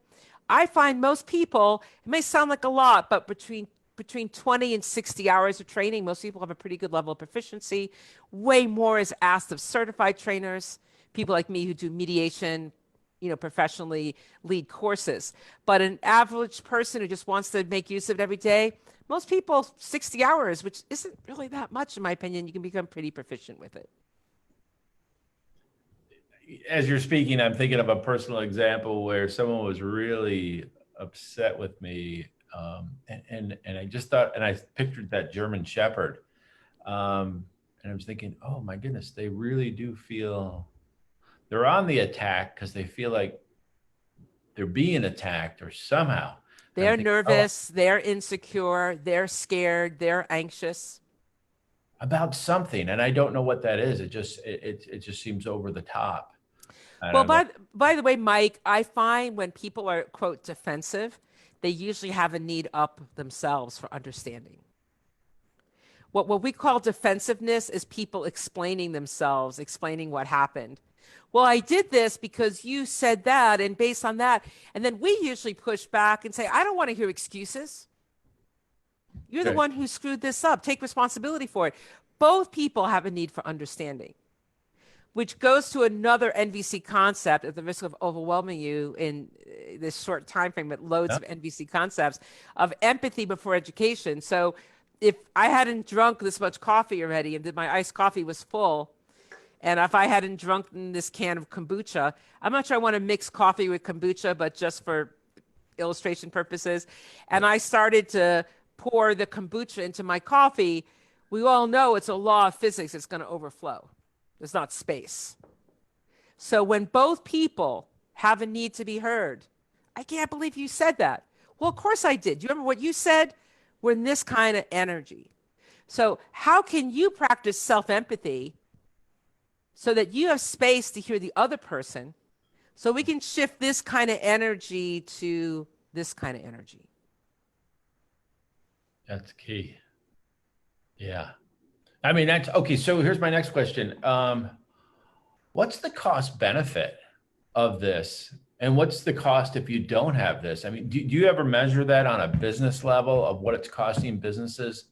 I find most people, it may sound like a lot, but between 20 and 60 hours of training, most people have a pretty good level of proficiency. Way more is asked of certified trainers, people like me who do mediation, professionally lead courses. But an average person who just wants to make use of it every day, most people 60 hours, which isn't really that much in my opinion, you can become pretty proficient with it. As you're speaking, I'm thinking of a personal example where someone was really upset with me, and I just thought, and I pictured that German Shepherd, and I was thinking, oh my goodness, they really do feel they're on the attack because they feel like they're being attacked or somehow. They're nervous, they're insecure, they're scared, they're anxious about something, and I don't know what that is. It just seems over the top. Well, by the way, Mike, I find when people are, quote, defensive, they usually have a need up themselves for understanding. What we call defensiveness is people explaining themselves, explaining what happened. Well, I did this because you said that, and based on that, and then we usually push back and say, I don't want to hear excuses. You're the one who screwed this up. Take responsibility for it. Both people have a need for understanding, which goes to another NVC concept at the risk of overwhelming you in this short time frame with loads of NVC concepts of empathy before education. So if I hadn't drunk this much coffee already and my iced coffee was full, and if I hadn't drunk this can of kombucha, I'm not sure I want to mix coffee with kombucha, but just for illustration purposes. And I started to pour the kombucha into my coffee. We all know it's a law of physics. It's going to overflow. There's not space. So when both people have a need to be heard, I can't believe you said that. Well, of course I did. You remember what you said? We're in this kind of energy. So how can you practice self-empathy so that you have space to hear the other person so we can shift this kind of energy to this kind of energy? That's key. Yeah. I mean, that's okay. So here's my next question. What's the cost benefit of this? And what's the cost if you don't have this? I mean, do you ever measure that on a business level of what it's costing businesses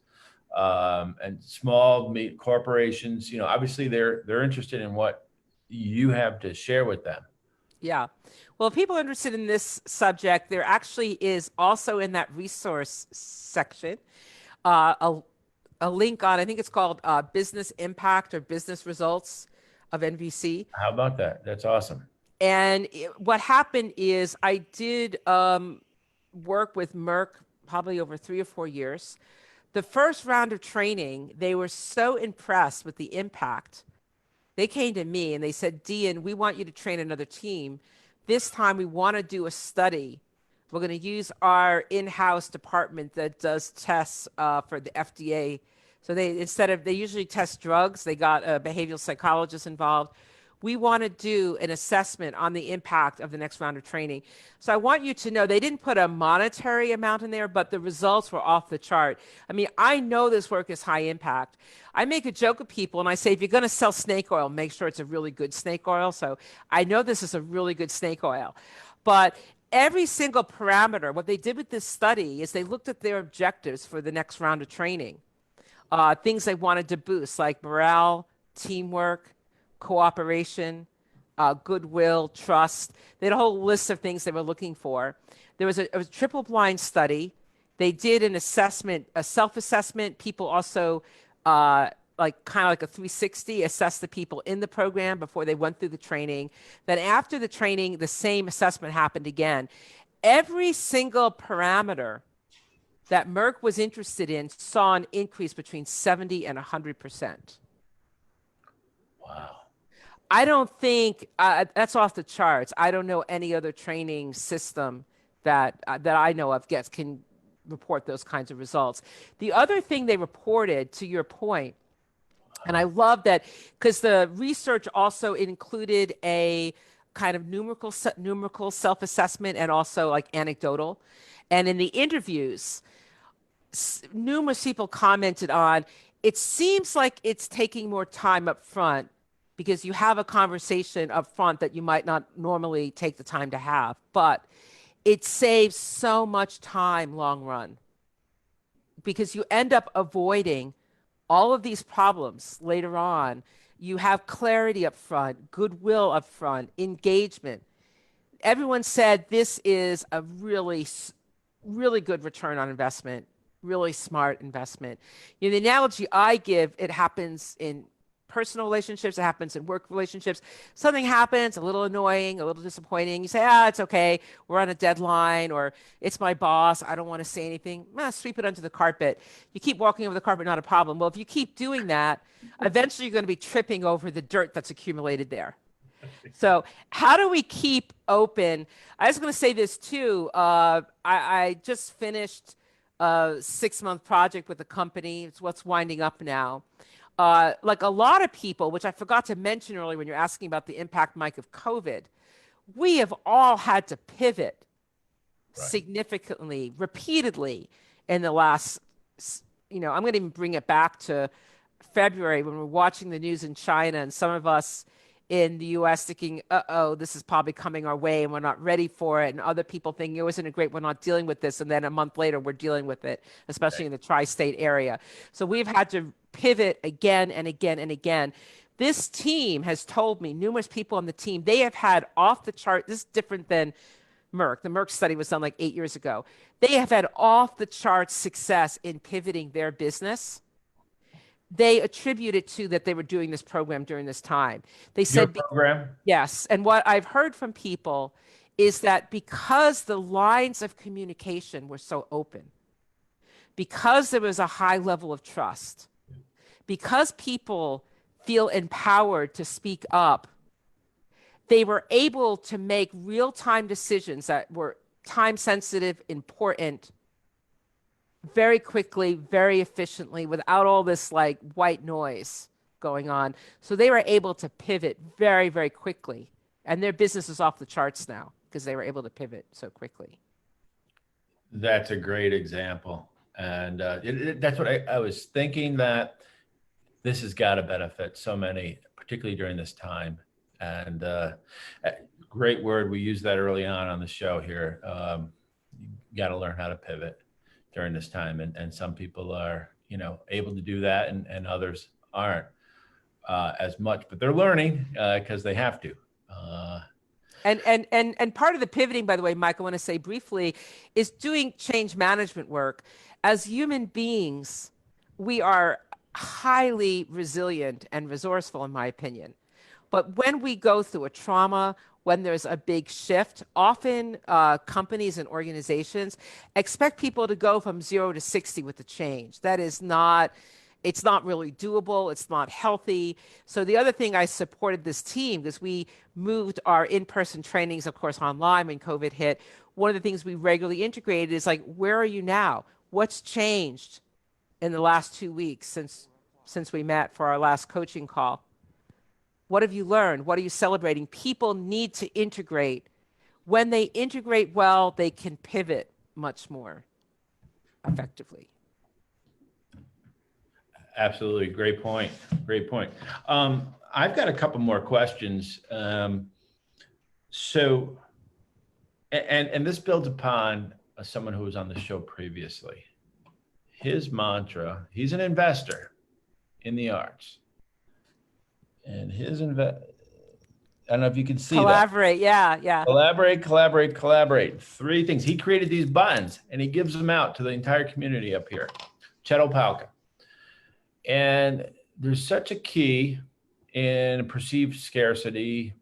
and small corporations? You know, obviously they're interested in what you have to share with them. Yeah. Well, if people are interested in this subject, there actually is also in that resource section uh, a, a link on, I think it's called Business Impact or Business Results of NVC. How about that? That's awesome. And what happened is I did work with Merck probably over 3 or 4 years. The first round of training, they were so impressed with the impact. They came to me and they said, Dian, we want you to train another team. This time we want to do a study. We're going to use our in-house department that does tests for the FDA. So they usually test drugs, they got a behavioral psychologist involved. We want to do an assessment on the impact of the next round of training. So I want you to know they didn't put a monetary amount in there, but the results were off the chart. I mean, I know this work is high impact. I make a joke with people and I say, if you're going to sell snake oil, make sure it's a really good snake oil. So I know this is a really good snake oil. But every single parameter, what they did with this study is they looked at their objectives for the next round of training. Things they wanted to boost, like morale, teamwork, cooperation, goodwill, trust. They had a whole list of things they were looking for. There was a triple blind study. They did an assessment, a self-assessment. People also like kind of like a 360 assess the people in the program before they went through the training. Then after the training, the same assessment happened again. Every single parameter that Merck was interested in saw an increase between 70 and 100%. Wow. I don't think that's off the charts. I don't know any other training system that I know of can report those kinds of results. The other thing they reported, to your point, and I love that because the research also included a kind of numerical self-assessment and also like anecdotal. And in the interviews, numerous people commented on it seems like it's taking more time up front because you have a conversation up front that you might not normally take the time to have, but it saves so much time long run because you end up avoiding all of these problems later on. You have clarity up front, goodwill up front, engagement. Everyone said this is a really, really good return on investment, really smart investment. You know, the analogy I give, it happens in personal relationships, it happens in work relationships. Something happens, a little annoying, a little disappointing. You say, it's okay. We're on a deadline, or it's my boss. I don't want to say anything. Sweep it under the carpet. You keep walking over the carpet, not a problem. Well, if you keep doing that, eventually you're going to be tripping over the dirt that's accumulated there. So how do we keep open? I was going to say this too. I just finished a 6-month project with a company. It's what's winding up now. Like a lot of people, which I forgot to mention earlier when you're asking about the impact, Mike, of COVID, we have all had to pivot significantly, repeatedly in the last, I'm going to even bring it back to February when we're watching the news in China and some of us in the US thinking, this is probably coming our way and we're not ready for it. And other people thinking, isn't it great we're not dealing with this? And then a month later, we're dealing with it, especially in the tri-state area. So we've had to pivot again and again and again. This team has told me, numerous people on the team, they have had off the chart, this is different than Merck. The Merck study was done like 8 years ago. They have had off the chart success in pivoting their business. They attribute it to that they were doing this program during this time. They said, your program? Yes. And what I've heard from people is that because the lines of communication were so open, because there was a high level of trust, because people feel empowered to speak up, they were able to make real-time decisions that were time sensitive, important, very quickly, very efficiently, without all this like white noise going on. So they were able to pivot very, very quickly. And their business is off the charts now because they were able to pivot so quickly. That's a great example. And that's what I was thinking, that this has got to benefit so many, particularly during this time. And great word. We used that early on the show here. You got to learn how to pivot during this time. And some people are, able to do that, and others aren't as much, but they're learning because they have to. And part of the pivoting, by the way, Mike, I want to say briefly, is doing change management work. As human beings, we are highly resilient and resourceful, in my opinion. But when we go through a trauma, when there's a big shift, often companies and organizations expect people to go from 0 to 60 with the change. That is not, it's not really doable. It's not healthy. So the other thing, I supported this team because we moved our in-person trainings, of course, online when COVID hit. One of the things we regularly integrated is like, where are you now? What's changed in the last 2 weeks since we met for our last coaching call? What have you learned? What are you celebrating? People need to integrate. When they integrate well, they can pivot much more effectively. Absolutely. Great point. Great point. I've got a couple more questions. So, and this builds upon someone who was on the show previously. His mantra, he's an investor in the arts. And his I don't know if you can see Collaborate. that. Yeah. Collaborate, collaborate, collaborate. 3 things. He created these buttons and he gives them out to the entire community up here. Cheto Palka. And there's such a key in perceived scarcity,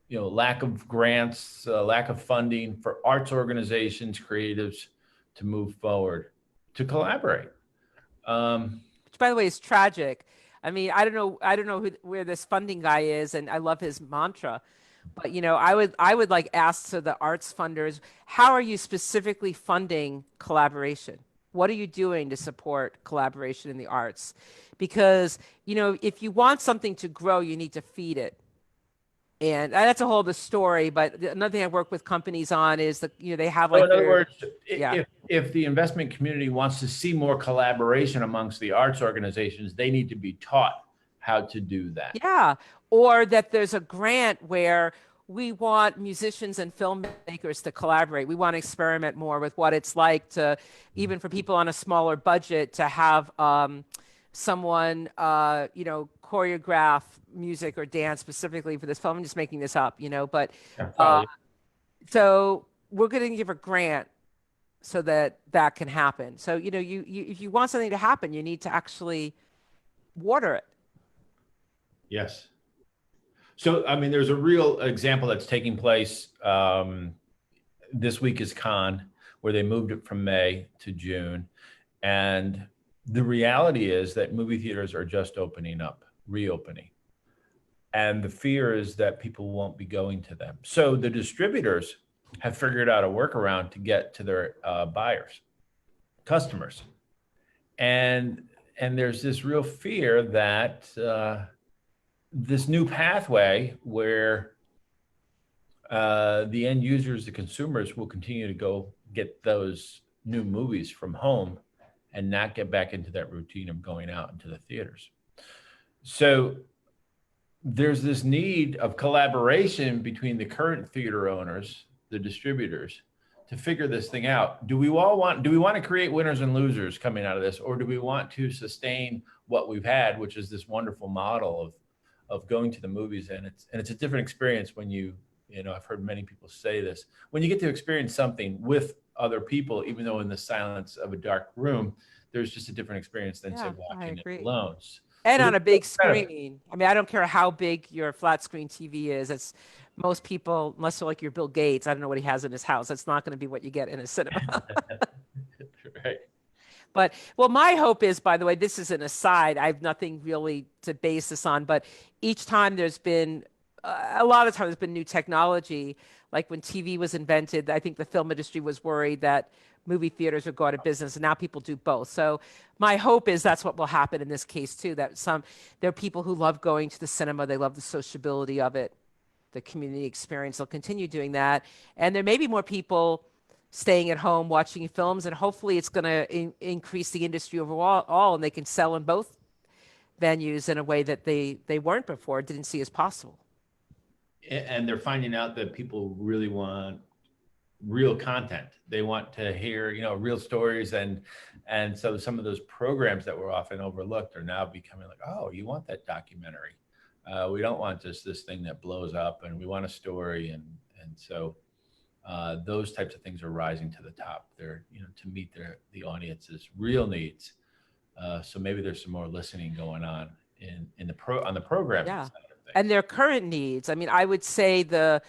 lack of grants, lack of funding for arts organizations, creatives to move forward, to collaborate. Which, by the way, is tragic. I mean, I don't know where this funding guy is, and I love his mantra. But I would like ask to the arts funders, how are you specifically funding collaboration? What are you doing to support collaboration in the arts? Because, if you want something to grow, you need to feed it. And that's a whole other story. But another thing I work with companies on is that, they have like, so in other words, yeah. if the investment community wants to see more collaboration amongst the arts organizations, they need to be taught how to do that. Yeah. Or that there's a grant where we want musicians and filmmakers to collaborate. We want to experiment more with what it's like to, even for people on a smaller budget, to have someone, choreograph music or dance specifically for this film. I'm just making this up, but so we're going to give a grant so that can happen. So, if you want something to happen, you need to actually water it. Yes. So, I mean, there's a real example that's taking place. This week is Cannes, where they moved it from May to June. And the reality is that movie theaters are just reopening. And the fear is that people won't be going to them. So the distributors have figured out a workaround to get to their customers. And there's this real fear that this new pathway where the end users, the consumers, will continue to go get those new movies from home and not get back into that routine of going out into the theaters. So there's this need of collaboration between the current theater owners, the distributors, to figure this thing out. Do we want to create winners and losers coming out of this, or do we want to sustain what we've had, which is this wonderful model of going to the movies? And it's a different experience when I've heard many people say this, when you get to experience something with other people, even though in the silence of a dark room, there's just a different experience than say watching it alone. And on a big screen. I mean, I don't care how big your flat screen TV is. It's Most people, unless they're like your Bill Gates, I don't know what he has in his house. That's not going to be what you get in a cinema. Right. But well, my hope is, by the way, this is an aside. I have nothing really to base this on, but each time there's been a lot of times there's been new technology. Like when TV was invented, I think the film industry was worried that movie theaters would go out of business, and now people do both. So my hope is that's what will happen in this case too. That there are people who love going to the cinema, they love the sociability of it, the community experience. They'll continue doing that, and there may be more people staying at home watching films, and hopefully it's going to increase the industry overall, and they can sell in both venues in a way that they weren't before, didn't see as possible. And they're finding out that people really want real content. They want to hear, real stories, and so some of those programs that were often overlooked are now becoming like, oh, you want that documentary. We don't want just this thing that blows up, and we want a story, and so those types of things are rising to the top. They're to meet the audience's real needs. So maybe there's some more listening going on on the programming Yeah. side of things. And their current needs. I mean, I would say the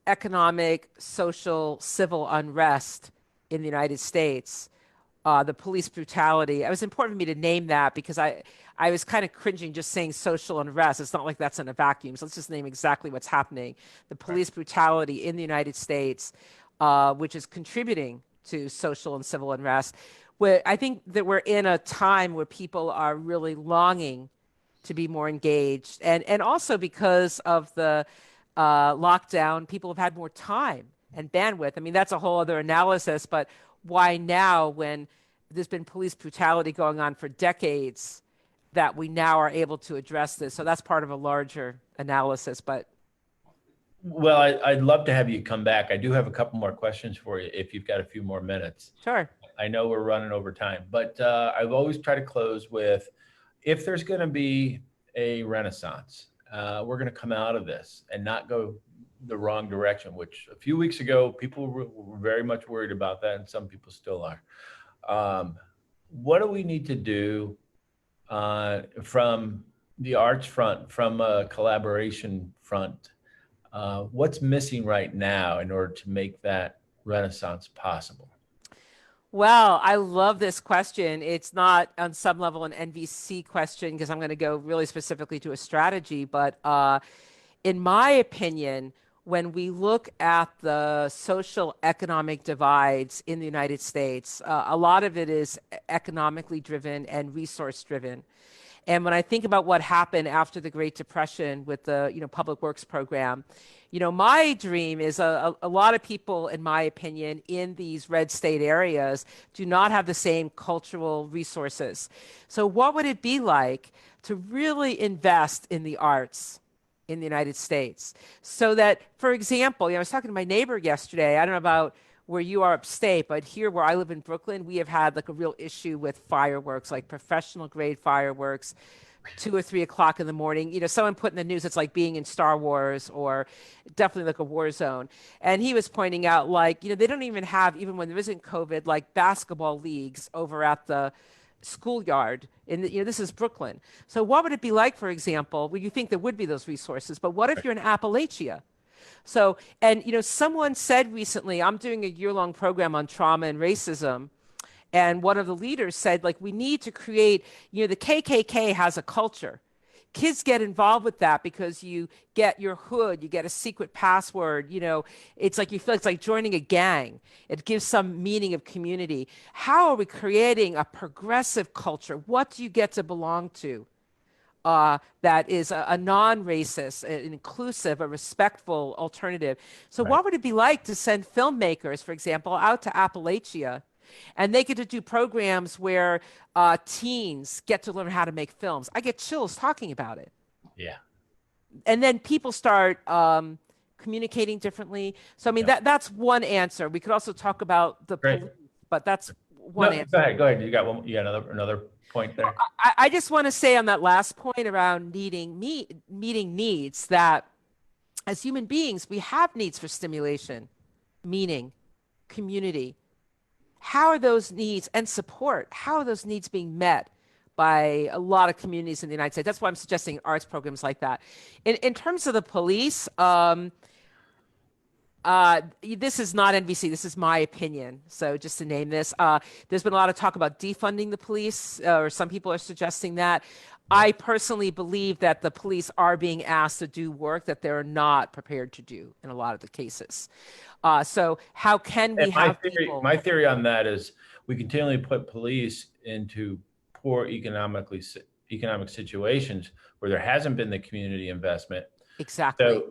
economic, social, civil unrest in the United States, the police brutality. It was important for me to name that because I was kind of cringing just saying social unrest. It's not like that's in a vacuum. So let's just name exactly what's happening. The police brutality in the United States, which is contributing to social and civil unrest. Where I think that we're in a time where people are really longing to be more engaged. And also because of the lockdown, people have had more time and bandwidth. I mean, that's a whole other analysis, but why now when there's been police brutality going on for decades that we now are able to address this? So that's part of a larger analysis, but. Well, I'd love to have you come back. I do have a couple more questions for you if you've got a few more minutes. Sure. I know we're running over time, but I've always tried to close with, if there's going to be a renaissance, we're going to come out of this and not go the wrong direction, which a few weeks ago, people were very much worried about that, and some people still are. What do we need to do from the arts front, from a collaboration front? What's missing right now in order to make that renaissance possible? Well, I love this question. It's not on some level an NVC question because I'm going to go really specifically to a strategy. But in my opinion, when we look at the social economic divides in the United States, a lot of it is economically driven and resource driven. And when I think about what happened after the Great Depression with the public works program, my dream is a lot of people, in my opinion, in these red state areas do not have the same cultural resources. So what would it be like to really invest in the arts in the United States? So that, for example, I was talking to my neighbor yesterday. I don't know about where you are upstate, but here where I live in Brooklyn, we have had like a real issue with fireworks, like professional grade fireworks, 2 or 3 o'clock in the morning. Someone put in the news, it's like being in Star Wars or definitely like a war zone. And he was pointing out they don't even have, even when there isn't COVID, like basketball leagues over at the schoolyard this is Brooklyn. So what would it be like, for example, you think there would be those resources, but what if you're in Appalachia? So, and someone said recently, I'm doing a year-long program on trauma and racism, and one of the leaders said, we need to create, the KKK has a culture. Kids get involved with that because you get your hood, you get a secret password, it's like you feel it's like joining a gang. It gives some meaning of community. How are we creating a progressive culture? What do you get to belong to? That is a non-racist, an inclusive, a respectful alternative. So what would it be like to send filmmakers, for example, out to Appalachia, and they get to do programs where teens get to learn how to make films? I get chills talking about it. Yeah. And then people start communicating differently. So, I mean, that's one answer. We could also talk about the police, but that's one answer. Go ahead. You got another point there. I just want to say on that last point around meeting needs, that as human beings, we have needs for stimulation, meaning, community. How are those needs and support, how are those needs being met by a lot of communities in the United States. That's why I'm suggesting arts programs like that. In terms of the police, this is not NBC. This is my opinion. So just to name this, there's been a lot of talk about defunding the police, or some people are suggesting that. Yeah. I personally believe that the police are being asked to do work that they're not prepared to do in a lot of the cases. So how can And we have people? my theory on that is we continually put police into poor economic situations where there hasn't been the community investment. Exactly.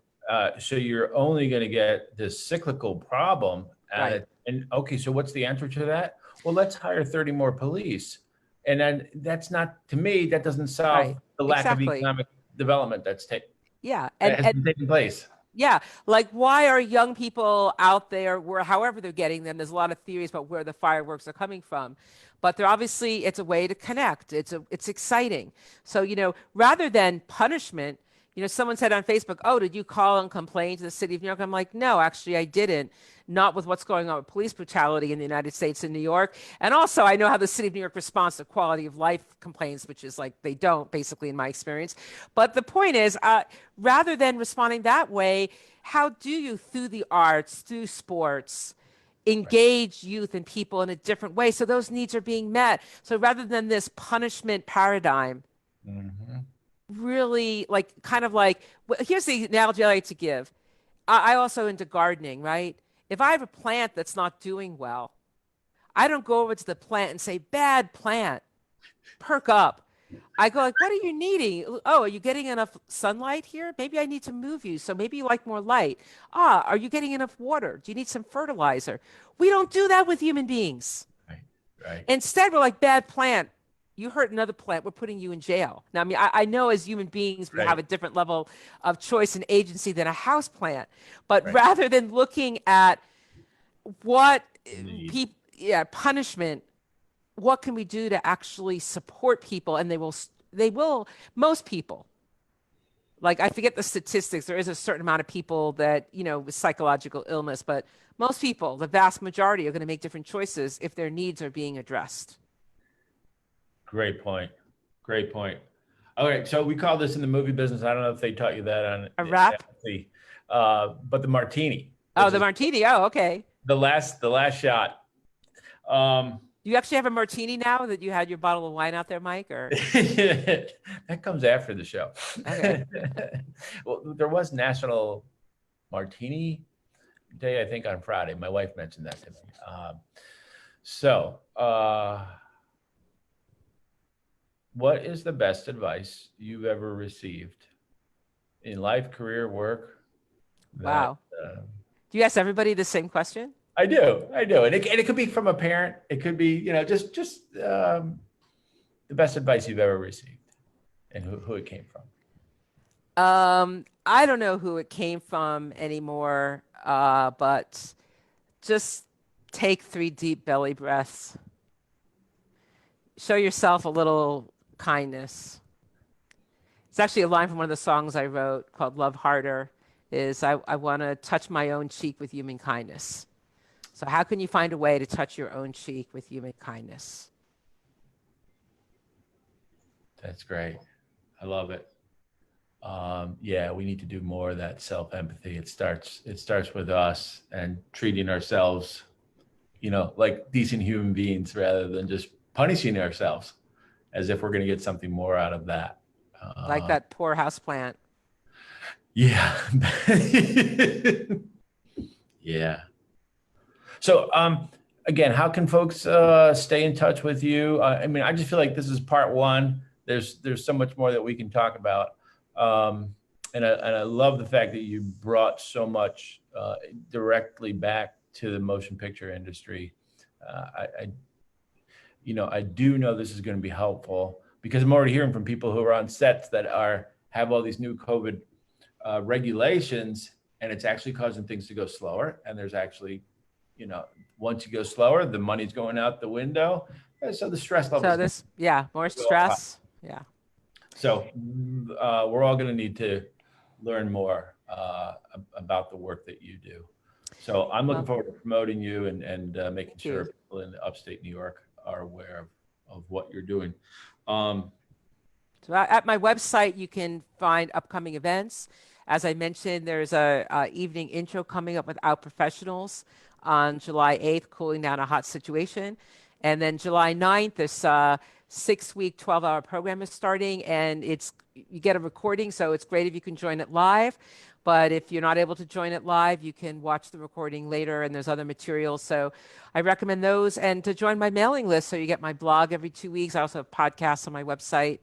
So you're only going to get this cyclical problem. Right. And okay, so what's the answer to that? Well, let's hire 30 more police. And then that's not, to me, that doesn't solve Right. the lack of Exactly. economic development Yeah. that has been taking place. Yeah, like why are young people out there where however they're getting them? There's a lot of theories about where the fireworks are coming from. But they're obviously it's a way to connect. It's exciting. So, rather than punishment, someone said on Facebook, "Oh, did you call and complain to the city of New York?" I'm like, "No, actually I didn't. Not with what's going on with police brutality in the United States and New York. And also I know how the city of New York responds to quality of life complaints, which is like they don't basically in my experience. But the point is, rather than responding that way, how do you, through the arts, through sports, engage youth and people in a different way so those needs are being met? So rather than this punishment paradigm, Mhm. really here's the analogy I like to give. I also into gardening, right? If I have a plant that's not doing well, I don't go over to the plant and say, "Bad plant, perk up." I go like, "What are you needing? Oh, are you getting enough sunlight here? Maybe I need to move you. So maybe you like more light. Are you getting enough water? Do you need some fertilizer?" We don't do that with human beings. Right, right, Instead, we're like, "Bad plant. You hurt another plant. We're putting you in jail." Now, I mean, I know as human beings, we have right, a different level of choice and agency than a house plant. But right. rather than looking at what Need. people, yeah, punishment, what can we do to actually support people? And they will, most people, like I forget the statistics, there is a certain amount of people that, with psychological illness, but most people, the vast majority, are going to make different choices if their needs are being addressed. Great point. Great point. All right, so we call this in the movie business. I don't know if they taught you that on A wrap? but the martini, Oh, which the is martini. Oh, okay. the last shot. Um, Do you actually have a martini now that you had your bottle of wine out there, Mike? Or that comes after the show. okay. Well, there was National Martini Day, I think, on Friday. My wife mentioned that to me. So, what is the best advice you've ever received in life, career, work? That Wow. Do you ask everybody the same question? I do, and it could be from a parent. It could be, just the best advice you've ever received, and who it came from. I don't know who it came from anymore, but just take 3 deep belly breaths. Show yourself a little kindness. It's actually a line from one of the songs I wrote called Love Harder, is I want to touch my own cheek with human kindness. So how can you find a way to touch your own cheek with human kindness? That's great. I love it. Yeah, we need to do more of that self-empathy. It starts with us and treating ourselves, like decent human beings rather than just punishing ourselves as if we're going to get something more out of that. Like that poor house plant. Yeah. Yeah. So, again, how can folks stay in touch with you? I mean, I just feel like this is part one. There's so much more that we can talk about. And I love the fact that you brought so much directly back to the motion picture industry. I do know this is going to be helpful because I'm already hearing from people who are on sets that have all these new COVID regulations, and it's actually causing things to go slower. And there's actually, once you go slower, the money's going out the window. And so the stress level. So more stress. Yeah. So we're all going to need to learn more about the work that you do. So I'm looking forward to promoting you and making sure people in upstate New York are aware of what you're doing. So at my website, you can find upcoming events. As I mentioned, there's a evening intro coming up with Out Professionals on July 8th, cooling down a hot situation. And then July 9th, this 6-week, 12-hour program is starting, and you get a recording, so it's great if you can join it live. But if you're not able to join it live, you can watch the recording later, and there's other materials. So I recommend those, and to join my mailing list so you get my blog every 2 weeks. I also have podcasts on my website.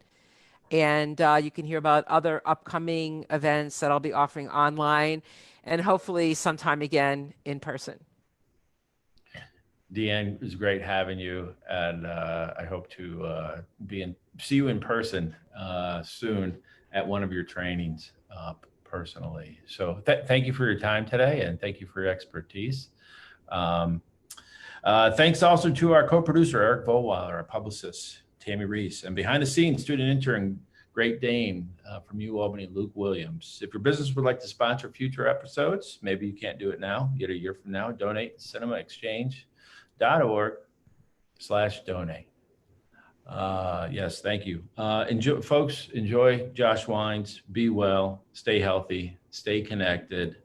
And you can hear about other upcoming events that I'll be offering online and hopefully sometime again in person. Dian, it was great having you, and I hope to see you in person soon at one of your trainings personally. So thank you for your time today, and thank you for your expertise. Thanks also to our co-producer, Eric Volweiler, our publicist, Tammy Reese, and behind the scenes, student intern, Great Dane from UAlbany, Luke Williams. If your business would like to sponsor future episodes, maybe you can't do it now, yet a year from now, donate cinemaexchange.org/donate. Yes, thank you. Folks, enjoy Josh Wines. Be well, stay healthy, stay connected,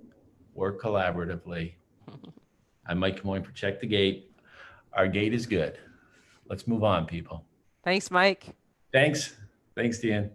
work collaboratively. I'm Mike Camoin for Check the Gate. Our gate is good. Let's move on, people. Thanks, Mike. Thanks, Dian.